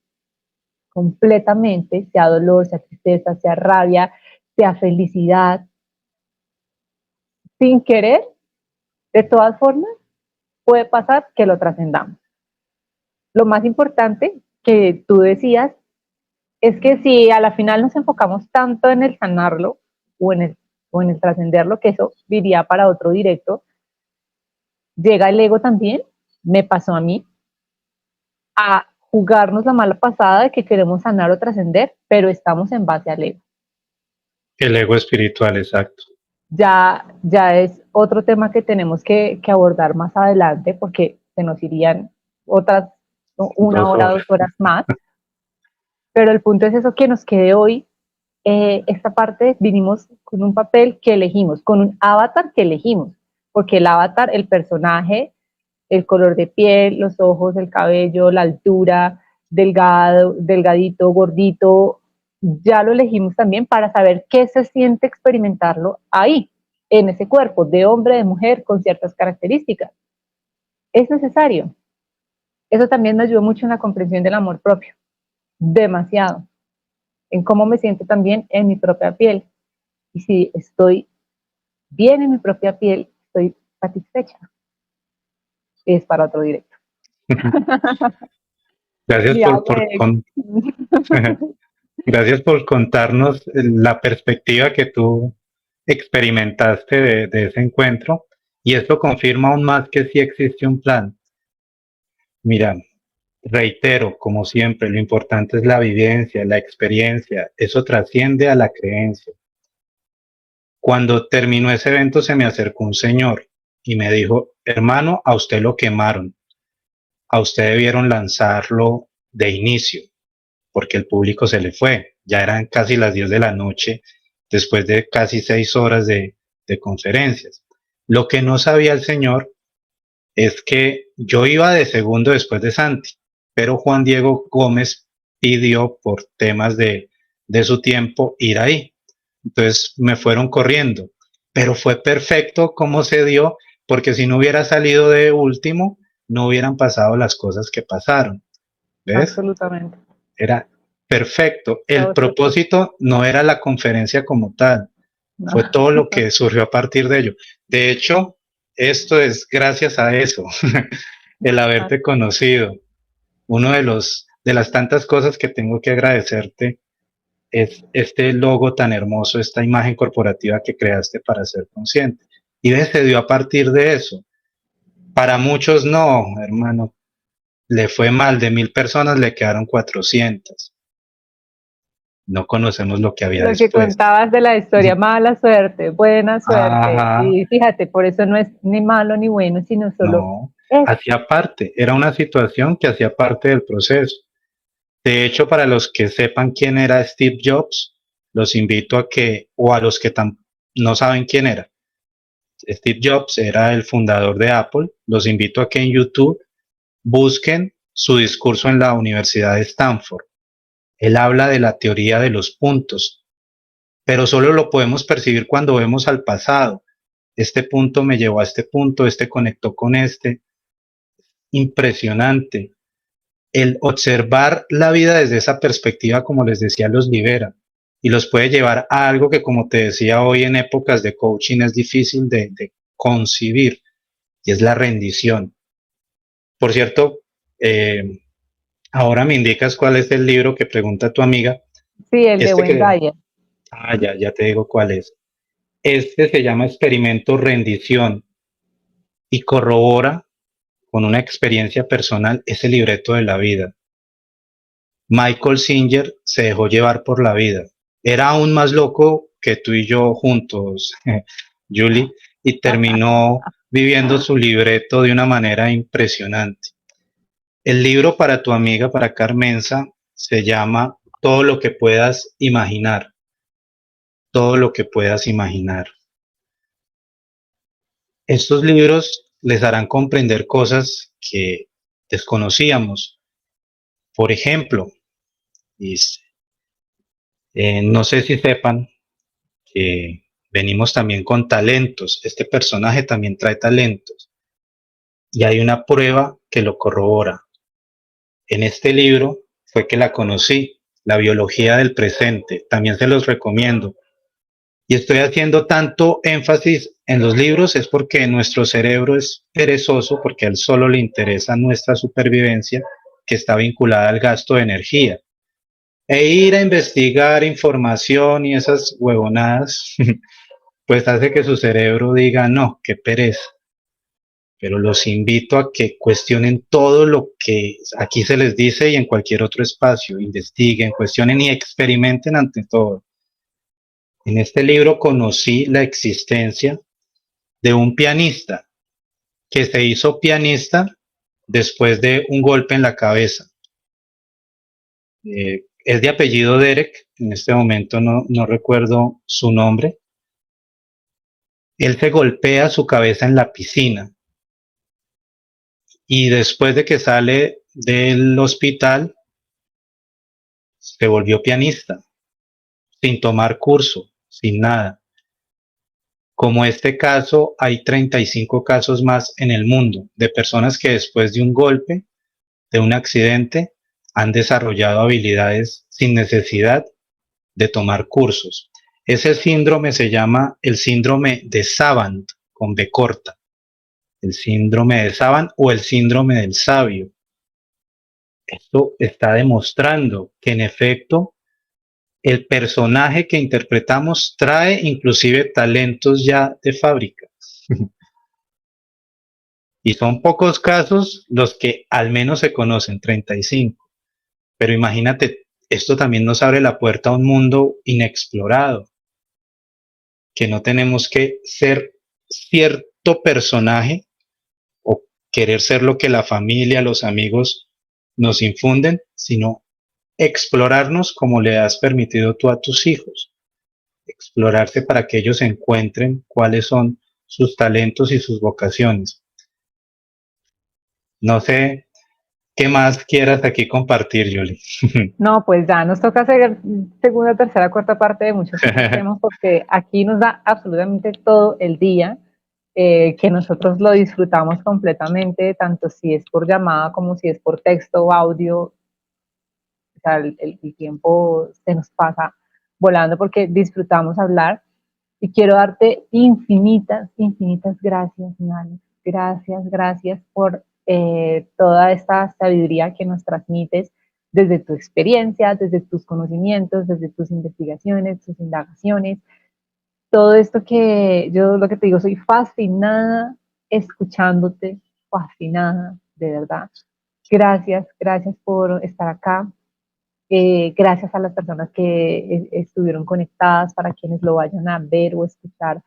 completamente, sea dolor, sea tristeza, sea rabia, sea felicidad, sin querer, de todas formas, puede pasar que lo trascendamos. Lo más importante que tú decías es que si a la final nos enfocamos tanto en el sanarlo o en el trascenderlo, que eso diría para otro directo, llega el ego también, me pasó a mí, a jugarnos la mala pasada de que queremos sanar o trascender, pero estamos en base al ego. El ego espiritual, exacto. Ya es otro tema que tenemos que abordar más adelante porque se nos irían otras 1 hora, 2 horas más. Pero el punto es eso, que nos quede hoy. Esta parte vinimos con un papel que elegimos, con un avatar que elegimos, porque el avatar, el personaje, el color de piel, los ojos, el cabello, la altura, delgado, delgadito, gordito, ya lo elegimos también para saber qué se siente experimentarlo ahí, en ese cuerpo, de hombre, de mujer, con ciertas características. Es necesario. Eso también me ayudó mucho en la comprensión del amor propio, demasiado, en cómo me siento también en mi propia piel. Y si estoy bien en mi propia piel, estoy satisfecha. Es para otro directo. Gracias gracias por contarnos la perspectiva que tú experimentaste de ese encuentro, y esto confirma aún más que sí existe un plan. Mira, Reitero, como siempre, lo importante es la vivencia, la experiencia, eso trasciende a la creencia. Cuando terminó ese evento se me acercó un señor y me dijo, hermano, a usted lo quemaron, a usted debieron lanzarlo de inicio, porque el público se le fue, ya eran casi las 10 de la noche, después de casi 6 horas de conferencias. Lo que no sabía el señor es que yo iba de segundo después de Santi, pero Juan Diego Gómez pidió por temas de su tiempo ir ahí. Entonces me fueron corriendo, pero fue perfecto como se dio, porque si no hubiera salido de último, no hubieran pasado las cosas que pasaron. ¿Ves? Absolutamente. Era perfecto. El Todo perfecto. propósito no era la conferencia como tal, No. fue todo lo que surgió a partir de ello. De hecho, esto es gracias a eso, el haberte conocido. Uno de las tantas cosas que tengo que agradecerte es este logo tan hermoso, esta imagen corporativa que creaste para ser consciente. Y se dio a partir de eso. Para muchos no, hermano, le fue mal, de 1000 personas le quedaron 400. No conocemos lo que había Lo que después. contabas de la historia, mala suerte, buena suerte. Ajá, Y fíjate, por eso no es ni malo ni bueno, sino solo no, es. hacía parte, era una situación que hacía parte del proceso. De hecho, para los que sepan quién era Steve Jobs, los invito a que, o a los que no saben quién era. Steve Jobs era el fundador de Apple. Los invito a que en YouTube busquen su discurso en la Universidad de Stanford. Él habla de la teoría de los puntos, pero solo lo podemos percibir cuando vemos al pasado. Este punto me llevó a este punto, este conectó con este. Impresionante. El observar la vida desde esa perspectiva, como les decía, los libera y los puede llevar a algo que, como te decía, hoy en épocas de coaching es difícil de concebir, y es la rendición. Por cierto, ahora me indicas cuál es el libro que pregunta tu amiga. Sí, el de Este Wayne que, Dyer. ya te digo cuál es. Este se llama Experimento Rendición y corrobora con una experiencia personal ese libreto de la vida. Michael Singer se dejó llevar por la vida. Era aún más loco que tú y yo juntos, Julie, y terminó viviendo su libreto de una manera impresionante. El libro para tu amiga, para Carmenza, se llama Todo lo que puedas imaginar. Todo lo que puedas imaginar. Estos libros les harán comprender cosas que desconocíamos. Por ejemplo, no sé si sepan que venimos también con talentos. Este personaje también trae talentos. Y hay una prueba que lo corrobora. En este libro fue que la conocí, La biología del presente. También se los recomiendo. Y estoy haciendo tanto énfasis en los libros es porque nuestro cerebro es perezoso, porque a él solo le interesa nuestra supervivencia, que está vinculada al gasto de energía. E ir a investigar información y esas huevonadas, pues hace que su cerebro diga, no, qué pereza. Pero los invito a que cuestionen todo lo que aquí se les dice y en cualquier otro espacio, investiguen, cuestionen y experimenten ante todo. En este libro conocí la existencia de un pianista que se hizo pianista después de un golpe en la cabeza. Es de apellido Derek, en este momento no recuerdo su nombre. Él se golpea su cabeza en la piscina y después de que sale del hospital se volvió pianista, sin tomar curso, sin nada. Como este caso, hay 35 casos más en el mundo de personas que después de un golpe, de un accidente, han desarrollado habilidades sin necesidad de tomar cursos. Ese síndrome se llama el síndrome de Savant, con B corta. El síndrome de Savant o el síndrome del sabio. Esto está demostrando que en efecto el personaje que interpretamos trae inclusive talentos ya de fábrica. Y son pocos casos los que al menos se conocen, 35. Pero imagínate, esto también nos abre la puerta a un mundo inexplorado, que no tenemos que ser cierto personaje o querer ser lo que la familia, los amigos nos infunden, sino explorarnos como le has permitido tú a tus hijos, explorarse para que ellos encuentren cuáles son sus talentos y sus vocaciones. No sé qué más quieras aquí compartir, Julie. No, pues ya nos toca hacer segunda, tercera, cuarta parte de muchos otros temas porque aquí nos da absolutamente todo el día, que nosotros lo disfrutamos completamente, tanto si es por llamada como si es por texto o audio. O sea, el tiempo se nos pasa volando porque disfrutamos hablar y quiero darte infinitas, infinitas gracias, mi Alex. Gracias, gracias por toda esta sabiduría que nos transmites desde tu experiencia, desde tus conocimientos, desde tus investigaciones, tus indagaciones. Todo esto que yo lo que te digo, soy fascinada escuchándote, fascinada, de verdad. Gracias, gracias por estar acá. Gracias a las personas que estuvieron conectadas, para quienes lo vayan a ver o escuchar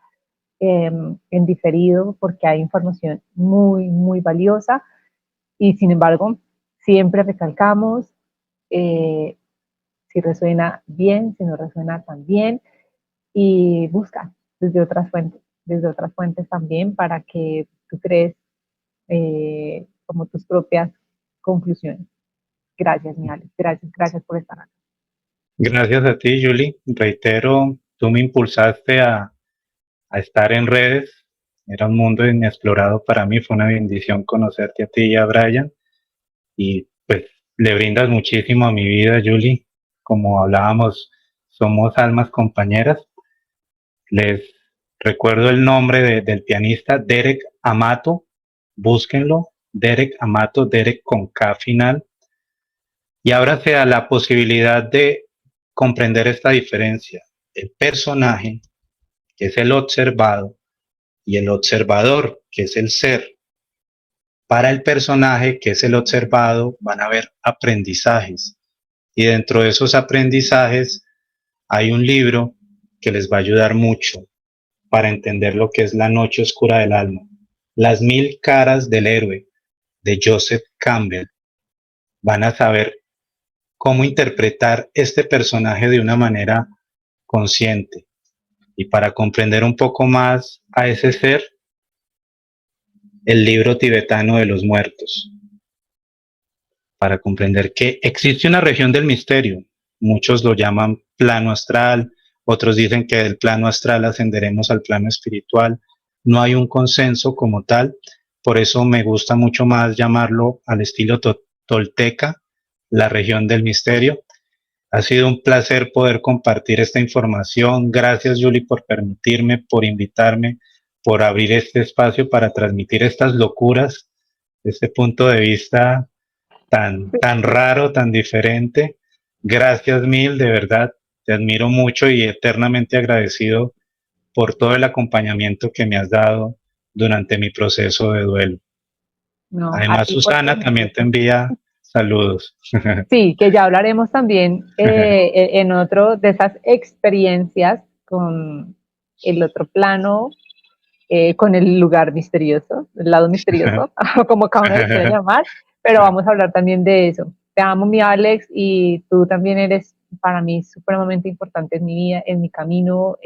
en diferido, porque hay información muy, muy valiosa. Y sin embargo, siempre recalcamos, eh, si resuena bien, si no resuena tan bien, y busca desde otras fuentes también, para que tú crees como tus propias conclusiones. Gracias, mi Alex. Gracias, gracias por estar acá. Gracias a ti, Julie. Reitero, tú me impulsaste a estar en redes. Era un mundo inexplorado para mí. Fue una bendición conocerte a ti y a Brian. Y pues le brindas muchísimo a mi vida, Julie. Como hablábamos, somos almas compañeras. Les recuerdo el nombre del pianista Derek Amato. Búsquenlo. Derek Amato, Derek con K final. Y ahora se da la posibilidad de comprender esta diferencia. El personaje, que es el observado, y el observador, que es el ser. Para el personaje, que es el observado, van a haber aprendizajes. Y dentro de esos aprendizajes hay un libro que les va a ayudar mucho para entender lo que es la noche oscura del alma. Las 1000 caras del héroe, de Joseph Campbell. Van a saber cómo interpretar este personaje de una manera consciente. Y para comprender un poco más a ese ser, el libro tibetano de los muertos, para comprender que existe una región del misterio. Muchos lo llaman plano astral, otros dicen que del plano astral ascenderemos al plano espiritual. No hay un consenso como tal, por eso me gusta mucho más llamarlo al estilo tolteca, la región del misterio. Ha sido un placer poder compartir esta información. Gracias, Julie, por permitirme, por invitarme, por abrir este espacio para transmitir estas locuras, este punto de vista tan raro, tan diferente. Gracias mil, de verdad. Te admiro mucho y eternamente agradecido por todo el acompañamiento que me has dado durante mi proceso de duelo. No, a Además, ti por Susana también te permitirme. envía saludos. Sí, que ya hablaremos también en otro de esas experiencias con el otro plano, con el lugar misterioso, el lado misterioso, como cada uno le quiera llamar, pero vamos a hablar también de eso. Te amo, mi Alex, y tú también eres para mí supremamente importante en mi vida, en mi camino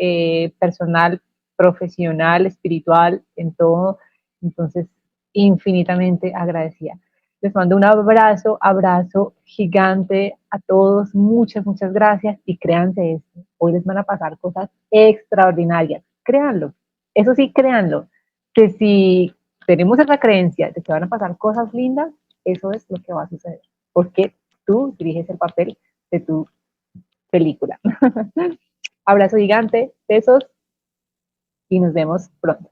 personal, profesional, espiritual, en todo. Entonces, infinitamente agradecida. Les mando un abrazo, abrazo gigante a todos. Muchas, muchas gracias. Y créanse esto, hoy les van a pasar cosas extraordinarias. Créanlo. Eso sí, créanlo. Que si tenemos esa creencia de que van a pasar cosas lindas, eso es lo que va a suceder. Porque tú diriges el papel de tu película. Abrazo gigante, besos y nos vemos pronto.